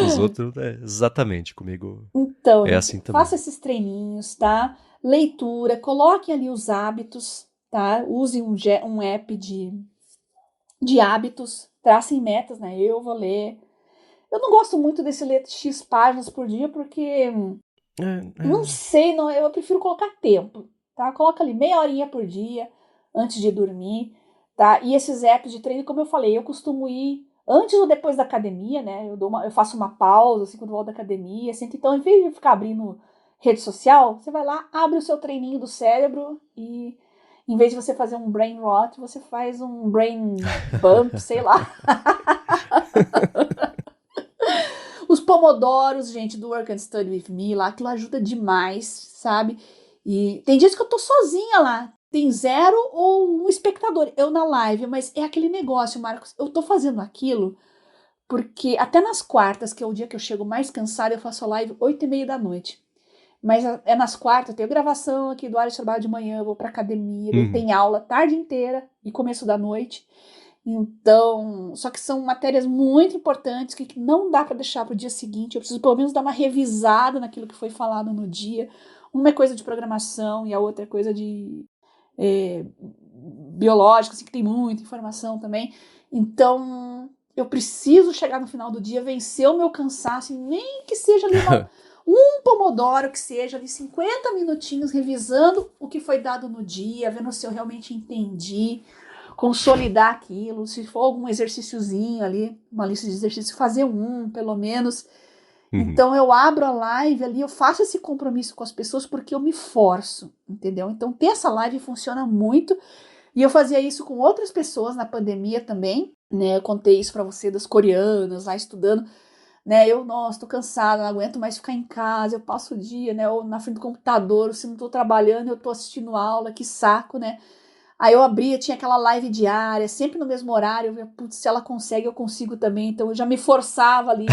Os outros, exatamente, comigo Então, é gente, assim também. faça esses treininhos, tá? Leitura, coloquem ali os hábitos, tá? Use um app de hábitos, tracem metas, né? Eu vou ler. Eu não gosto muito desse ler X páginas por dia, porque não É. sei, não, eu prefiro colocar tempo, tá? Coloca ali meia horinha por dia antes de dormir, tá? E esses apps de treino, como eu falei, eu costumo ir antes ou depois da academia, né? Eu faço uma pausa assim quando volto da academia, assim, então em vez de ficar abrindo rede social, você vai lá, abre o seu treininho do cérebro e em vez de você fazer um brain rot, você faz um brain bump, sei lá. Os pomodoros, gente, do Work and Study With Me lá, aquilo ajuda demais, sabe? E tem dias que eu tô sozinha lá. tem 0 ou um espectador, eu na live, mas é aquele negócio, Marcos, eu tô fazendo aquilo porque até nas quartas, que é o dia que eu chego mais cansada, eu faço a live 8h30 da noite. Mas é nas quartas, eu tenho gravação aqui do área de trabalho de manhã, eu vou pra academia, daí tem aula a tarde inteira e começo da noite. Então, só que são matérias muito importantes que não dá para deixar para o dia seguinte. Eu preciso pelo menos dar uma revisada naquilo que foi falado no dia. Uma é coisa de programação e a outra é coisa de biológica, assim, que tem muita informação também. Então, eu preciso chegar no final do dia, vencer o meu cansaço, nem que seja ali um pomodoro, que seja ali 50 minutinhos revisando o que foi dado no dia, vendo se eu realmente entendi, consolidar aquilo, se for algum exercíciozinho ali, uma lista de exercícios, fazer pelo menos. Então eu abro a live ali, eu faço esse compromisso com as pessoas porque eu me forço, entendeu? Então ter essa live funciona muito, e eu fazia isso com outras pessoas na pandemia também, né? Eu contei isso pra você das coreanas lá estudando, né? Nossa, tô cansada, não aguento mais ficar em casa, eu passo o dia, né? Ou na frente do computador, ou se não tô trabalhando, eu tô assistindo aula, que saco, né? Aí eu abria, tinha aquela live diária, sempre no mesmo horário, eu via, putz, se ela consegue, eu consigo também, então eu já me forçava ali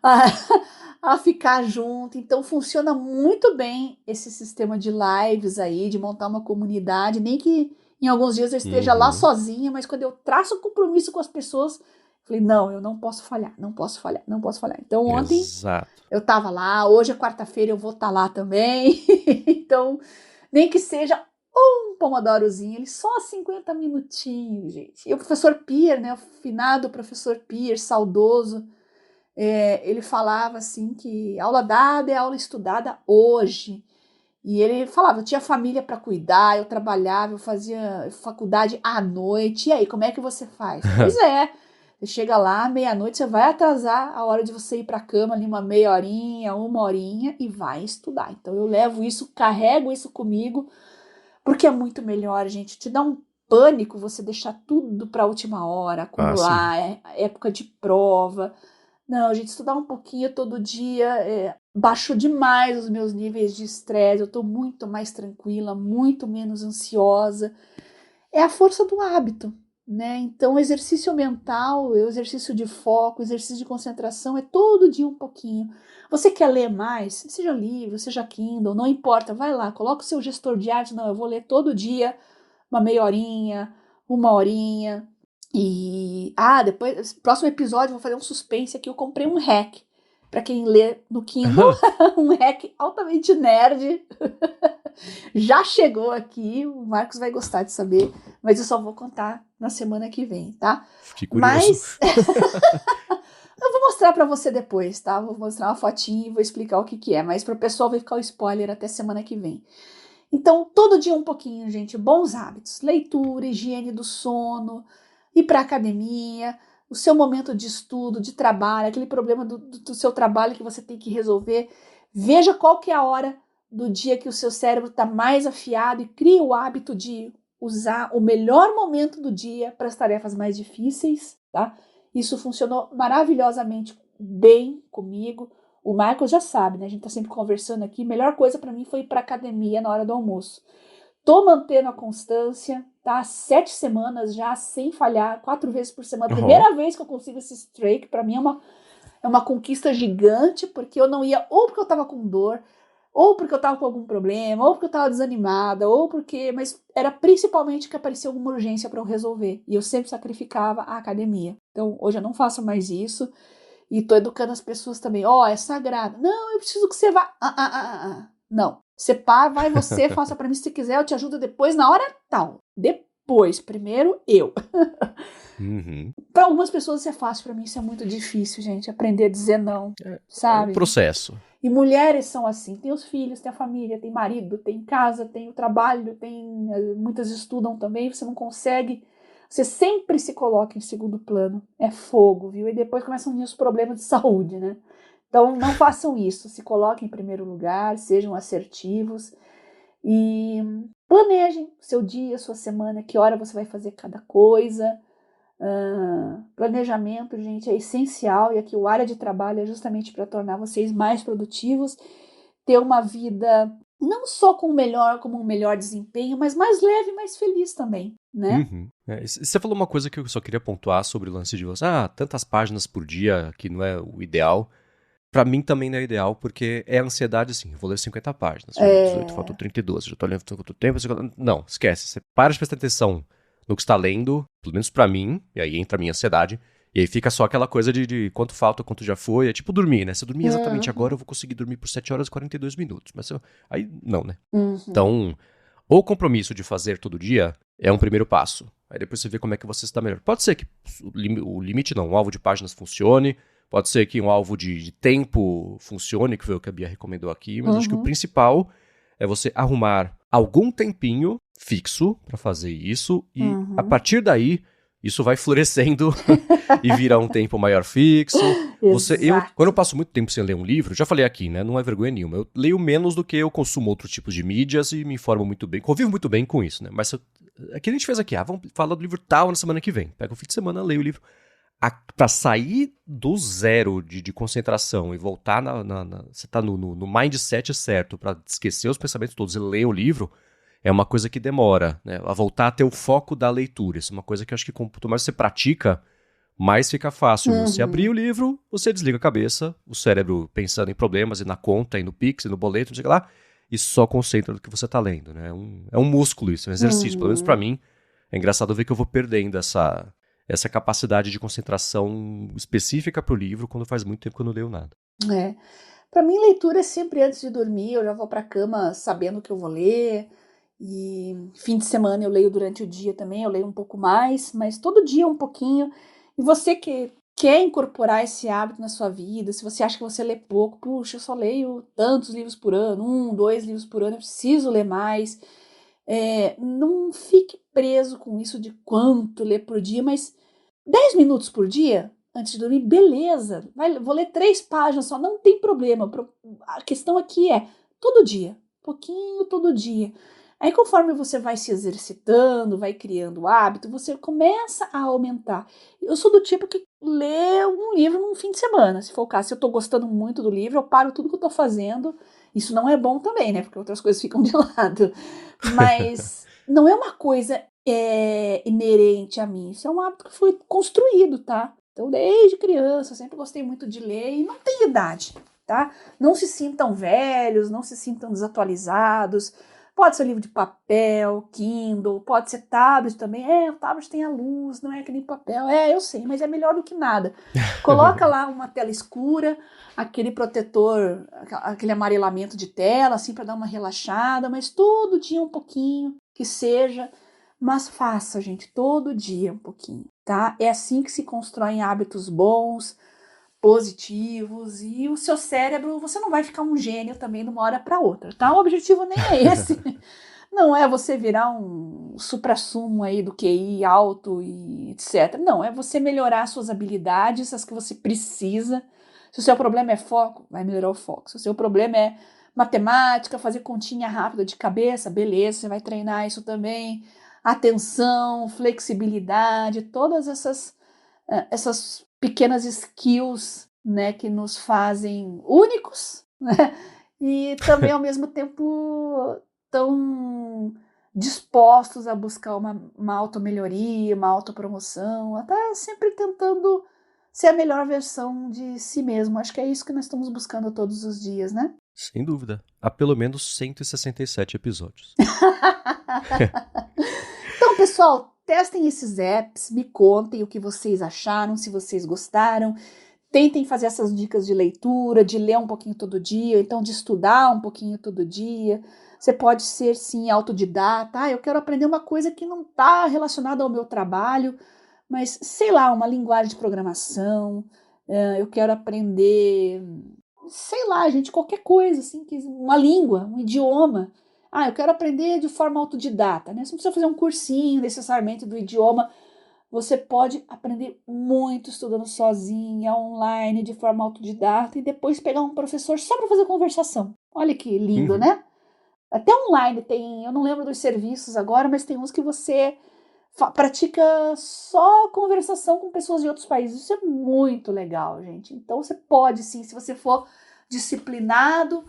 a, a ficar junto. Então funciona muito bem esse sistema de lives aí, de montar uma comunidade, nem que em alguns dias eu esteja lá sozinha, mas quando eu traço compromisso com as pessoas, falei, não, eu não posso falhar, não posso falhar, não posso falhar. Então ontem eu tava lá, hoje é quarta-feira, eu vou estar lá também, então nem que seja um pomodorozinho, ele só 50 minutinhos, gente. E o professor Pier, né, o finado professor Pier, saudoso, ele falava assim que aula dada é aula estudada hoje. E ele falava, eu tinha família para cuidar, eu trabalhava, eu fazia faculdade à noite. E aí, como é que você faz? Pois é, você chega lá, meia-noite, você vai atrasar a hora de você ir para a cama ali uma meia horinha, uma horinha e vai estudar. Então eu levo isso, carrego isso comigo, porque é muito melhor, gente. Te dá um pânico você deixar tudo para a última hora, acumular, época de prova. Não, gente, estudar um pouquinho todo dia baixou demais os meus níveis de estresse. Eu tô muito mais tranquila, muito menos ansiosa. É a força do hábito, né? Então, exercício mental, exercício de foco, exercício de concentração é todo dia um pouquinho. Você quer ler mais? Seja livro, seja Kindle, não importa, vai lá, coloca o seu gestor de arte. Não, eu vou ler todo dia uma meia horinha, uma horinha. E depois, próximo episódio, eu vou fazer um suspense aqui. Eu comprei um hack para quem lê no Kindle, um hack altamente nerd. Já chegou aqui, o Marcos vai gostar de saber, mas eu só vou contar na semana que vem, tá? Fiquei curioso. Mas eu vou mostrar para você depois, tá? Vou mostrar uma fotinha e vou explicar o que é, mas para o pessoal vai ficar o spoiler até semana que vem. Então, todo dia um pouquinho, gente, bons hábitos, leitura, higiene do sono, ir para academia, o seu momento de estudo, de trabalho, aquele problema do seu trabalho que você tem que resolver. Veja qual que é a hora do dia que o seu cérebro está mais afiado e crie o hábito de usar o melhor momento do dia para as tarefas mais difíceis, tá? Isso funcionou maravilhosamente bem comigo. O Michael já sabe, né? A gente tá sempre conversando aqui. Melhor coisa para mim foi ir pra academia na hora do almoço. Tô mantendo a constância, tá? 7 semanas já, sem falhar, 4 vezes por semana. Primeira vez que eu consigo esse streak, para mim é uma conquista gigante, porque eu não ia, ou porque eu tava com dor, ou porque eu tava com algum problema, ou porque eu tava desanimada, mas era principalmente que aparecia alguma urgência para eu resolver. E eu sempre sacrificava a academia. Então, hoje eu não faço mais isso. E tô educando as pessoas também. É sagrado. Não, eu preciso que você vá. Não. Vai você, faça pra mim se quiser, eu te ajudo depois, na hora tal. Depois, primeiro eu. Pra algumas pessoas isso é fácil, pra mim isso é muito difícil, gente. Aprender a dizer não, sabe? É um processo. E mulheres são assim, tem os filhos, tem a família, tem marido, tem casa, tem o trabalho, muitas estudam também, você não consegue. Você sempre se coloca em segundo plano. É fogo, viu? E depois começam a vir os problemas de saúde, né? Então, não façam isso. Se coloquem em primeiro lugar, sejam assertivos e planejem seu dia, sua semana, que hora você vai fazer cada coisa. Planejamento, gente, é essencial. E aqui o área de trabalho é justamente para tornar vocês mais produtivos, ter uma vida não só com como um melhor desempenho, mas mais leve e mais feliz também, né? Uhum. Você falou uma coisa que eu só queria pontuar sobre o lance de você. Tantas páginas por dia que não é o ideal. Pra mim também não é ideal, porque é ansiedade assim. Eu vou ler 50 páginas, já li 18, faltam 32, já tô lendo quanto tempo. Não, esquece. Você para de prestar atenção no que está lendo, pelo menos pra mim, e aí entra a minha ansiedade. E aí fica só aquela coisa de quanto falta, quanto já foi. É tipo dormir, né? Se eu dormir exatamente agora, eu vou conseguir dormir por 7 horas e 42 minutos. Mas aí não, né? Então, o compromisso de fazer todo dia é um primeiro passo. Aí depois você vê como é que você está melhor. Pode ser que o limite não, o alvo de páginas funcione. Pode ser que um alvo de tempo funcione, que foi o que a Bia recomendou aqui. Mas acho que o principal é você arrumar algum tempinho fixo para fazer isso. E a partir daí, isso vai florescendo e vira um tempo maior fixo. Quando eu passo muito tempo sem ler um livro, já falei aqui, né? Não é vergonha nenhuma. Eu leio menos do que eu consumo outros tipos de mídias e me informo muito bem. Convivo muito bem com isso, né? Mas é que a gente fez aqui. Vamos falar do livro tal na semana que vem. Pega o fim de semana, leio o livro. Pra sair do zero de concentração e voltar você tá no mindset certo pra esquecer os pensamentos todos e ler o livro, é uma coisa que demora, né? A voltar a ter o foco da leitura. Isso é uma coisa que eu acho que quanto mais você pratica, mais fica fácil. Você abrir o livro, você desliga a cabeça, o cérebro pensando em problemas e na conta, e no Pix, e no boleto, não sei o que lá, e só concentra no que você tá lendo, né? É um músculo isso, é um exercício. Pelo menos pra mim, é engraçado ver que eu vou perdendo essa capacidade de concentração específica pro livro quando faz muito tempo que eu não leio nada. Para mim, leitura é sempre antes de dormir. Eu já vou para a cama sabendo que eu vou ler. E fim de semana eu leio durante o dia também. Eu leio um pouco mais, mas todo dia um pouquinho. E você que quer incorporar esse hábito na sua vida, se você acha que você lê pouco, puxa, eu só leio tantos livros por ano, 2 livros por ano, eu preciso ler mais. Não fique preso com isso de quanto ler por dia, mas 10 minutos por dia, antes de dormir, beleza. Vou ler 3 páginas só, não tem problema. A questão aqui é todo dia, pouquinho todo dia. Aí conforme você vai se exercitando, vai criando hábito, você começa a aumentar. Eu sou do tipo que lê um livro num fim de semana, se for o caso. Se eu tô gostando muito do livro, eu paro tudo que eu tô fazendo. Isso não é bom também, né? Porque outras coisas ficam de lado. Mas não é uma coisa inerente a mim. Isso é um hábito que foi construído, tá? Então, desde criança, eu sempre gostei muito de ler e não tem idade, tá? Não se sintam velhos, não se sintam desatualizados. Pode ser livro de papel, Kindle, pode ser tablet também. O tablet tem a luz, não é que nem papel. Eu sei, mas é melhor do que nada. Coloca lá uma tela escura, aquele protetor, aquele amarelamento de tela, assim, para dar uma relaxada, mas todo dia um pouquinho, que seja. Mas faça, gente, todo dia um pouquinho, tá? É assim que se constroem hábitos bons, positivos, e o seu cérebro, você não vai ficar um gênio também de uma hora para outra, tá? O objetivo nem é esse. Não é você virar um suprassumo aí do QI alto e etc. Não, é você melhorar suas habilidades, as que você precisa. Se o seu problema é foco, vai melhorar o foco. Se o seu problema é matemática, fazer continha rápida de cabeça, beleza, você vai treinar isso também. Atenção, flexibilidade, todas essas pequenas skills, né, que nos fazem únicos, né, e também ao mesmo tempo tão dispostos a buscar uma automelhoria, uma autopromoção, até sempre tentando ser a melhor versão de si mesmo. Acho que é isso que nós estamos buscando todos os dias, né? Sem dúvida. Há pelo menos 167 episódios. Então, pessoal, testem esses apps, me contem o que vocês acharam, se vocês gostaram. Tentem fazer essas dicas de leitura, de ler um pouquinho todo dia, então de estudar um pouquinho todo dia. Você pode ser, sim, autodidata. Eu quero aprender uma coisa que não está relacionada ao meu trabalho, mas, sei lá, uma linguagem de programação. Eu quero aprender, sei lá, gente, qualquer coisa, assim, uma língua, um idioma. Eu quero aprender de forma autodidata, né? Você não precisa fazer um cursinho necessariamente do idioma. Você pode aprender muito estudando sozinha, online, de forma autodidata, e depois pegar um professor só para fazer conversação. Olha que lindo, né? Até online tem, eu não lembro dos serviços agora, mas tem uns que você pratica só conversação com pessoas de outros países. Isso é muito legal, gente. Então você pode sim, se você for disciplinado,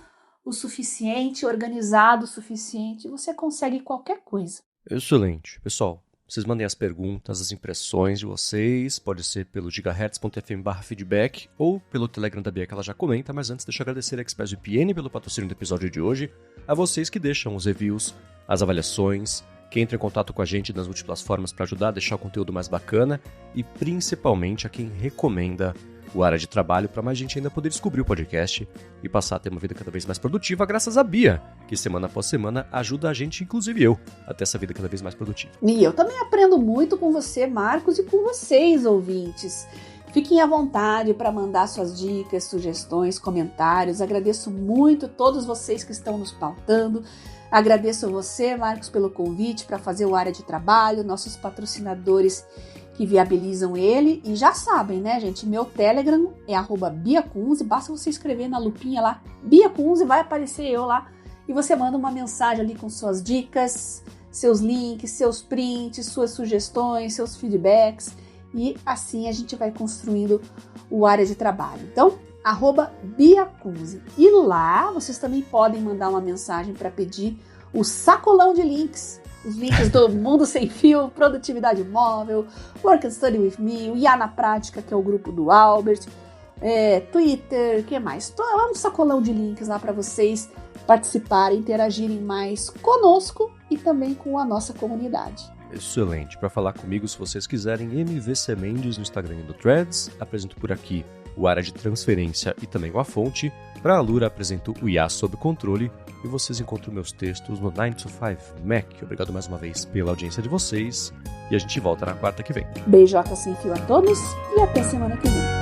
o suficiente, organizado o suficiente, você consegue qualquer coisa. Excelente. Pessoal, vocês mandem as perguntas, as impressões de vocês, pode ser pelo gigahertz.fm/feedback ou pelo Telegram da Bia que ela já comenta, mas antes deixa eu agradecer a ExpressVPN pelo patrocínio do episódio de hoje, a vocês que deixam os reviews, as avaliações, que entram em contato com a gente nas múltiplas formas para ajudar a deixar o conteúdo mais bacana e principalmente a quem recomenda o Área de Trabalho para mais gente ainda poder descobrir o podcast e passar a ter uma vida cada vez mais produtiva graças a Bia, que semana após semana ajuda a gente, inclusive eu, a ter essa vida cada vez mais produtiva. E eu também aprendo muito com você, Marcos, e com vocês, ouvintes. Fiquem à vontade para mandar suas dicas, sugestões, comentários. Agradeço muito todos vocês que estão nos pautando. Agradeço a você, Marcos, pelo convite para fazer o Área de Trabalho, nossos patrocinadores que viabilizam ele. E já sabem, né, gente? Meu Telegram é @biacunze. Basta você escrever na lupinha lá, Biacunze, vai aparecer eu lá. E você manda uma mensagem ali com suas dicas, seus links, seus prints, suas sugestões, seus feedbacks. E assim a gente vai construindo o Área de Trabalho. Então, @biacunze. E lá vocês também podem mandar uma mensagem para pedir o sacolão de links. Os links do Mundo Sem Fio, Produtividade Móvel, Work and Study With Me, o IA na Prática, que é o grupo do Albert, Twitter, o que mais? Tô lá no sacolão de links lá para vocês participarem, interagirem mais conosco e também com a nossa comunidade. Excelente. Para falar comigo, se vocês quiserem, MVC Mendes no Instagram e no Threads. Apresento por aqui o Área de Transferência e também o A Fonte. Para a Alura, apresento o IA Sob Controle. E vocês encontram meus textos no 9 to 5 Mac. Obrigado mais uma vez pela audiência de vocês. E a gente volta na quarta que vem. Beijoca sem fio a todos e até semana que vem.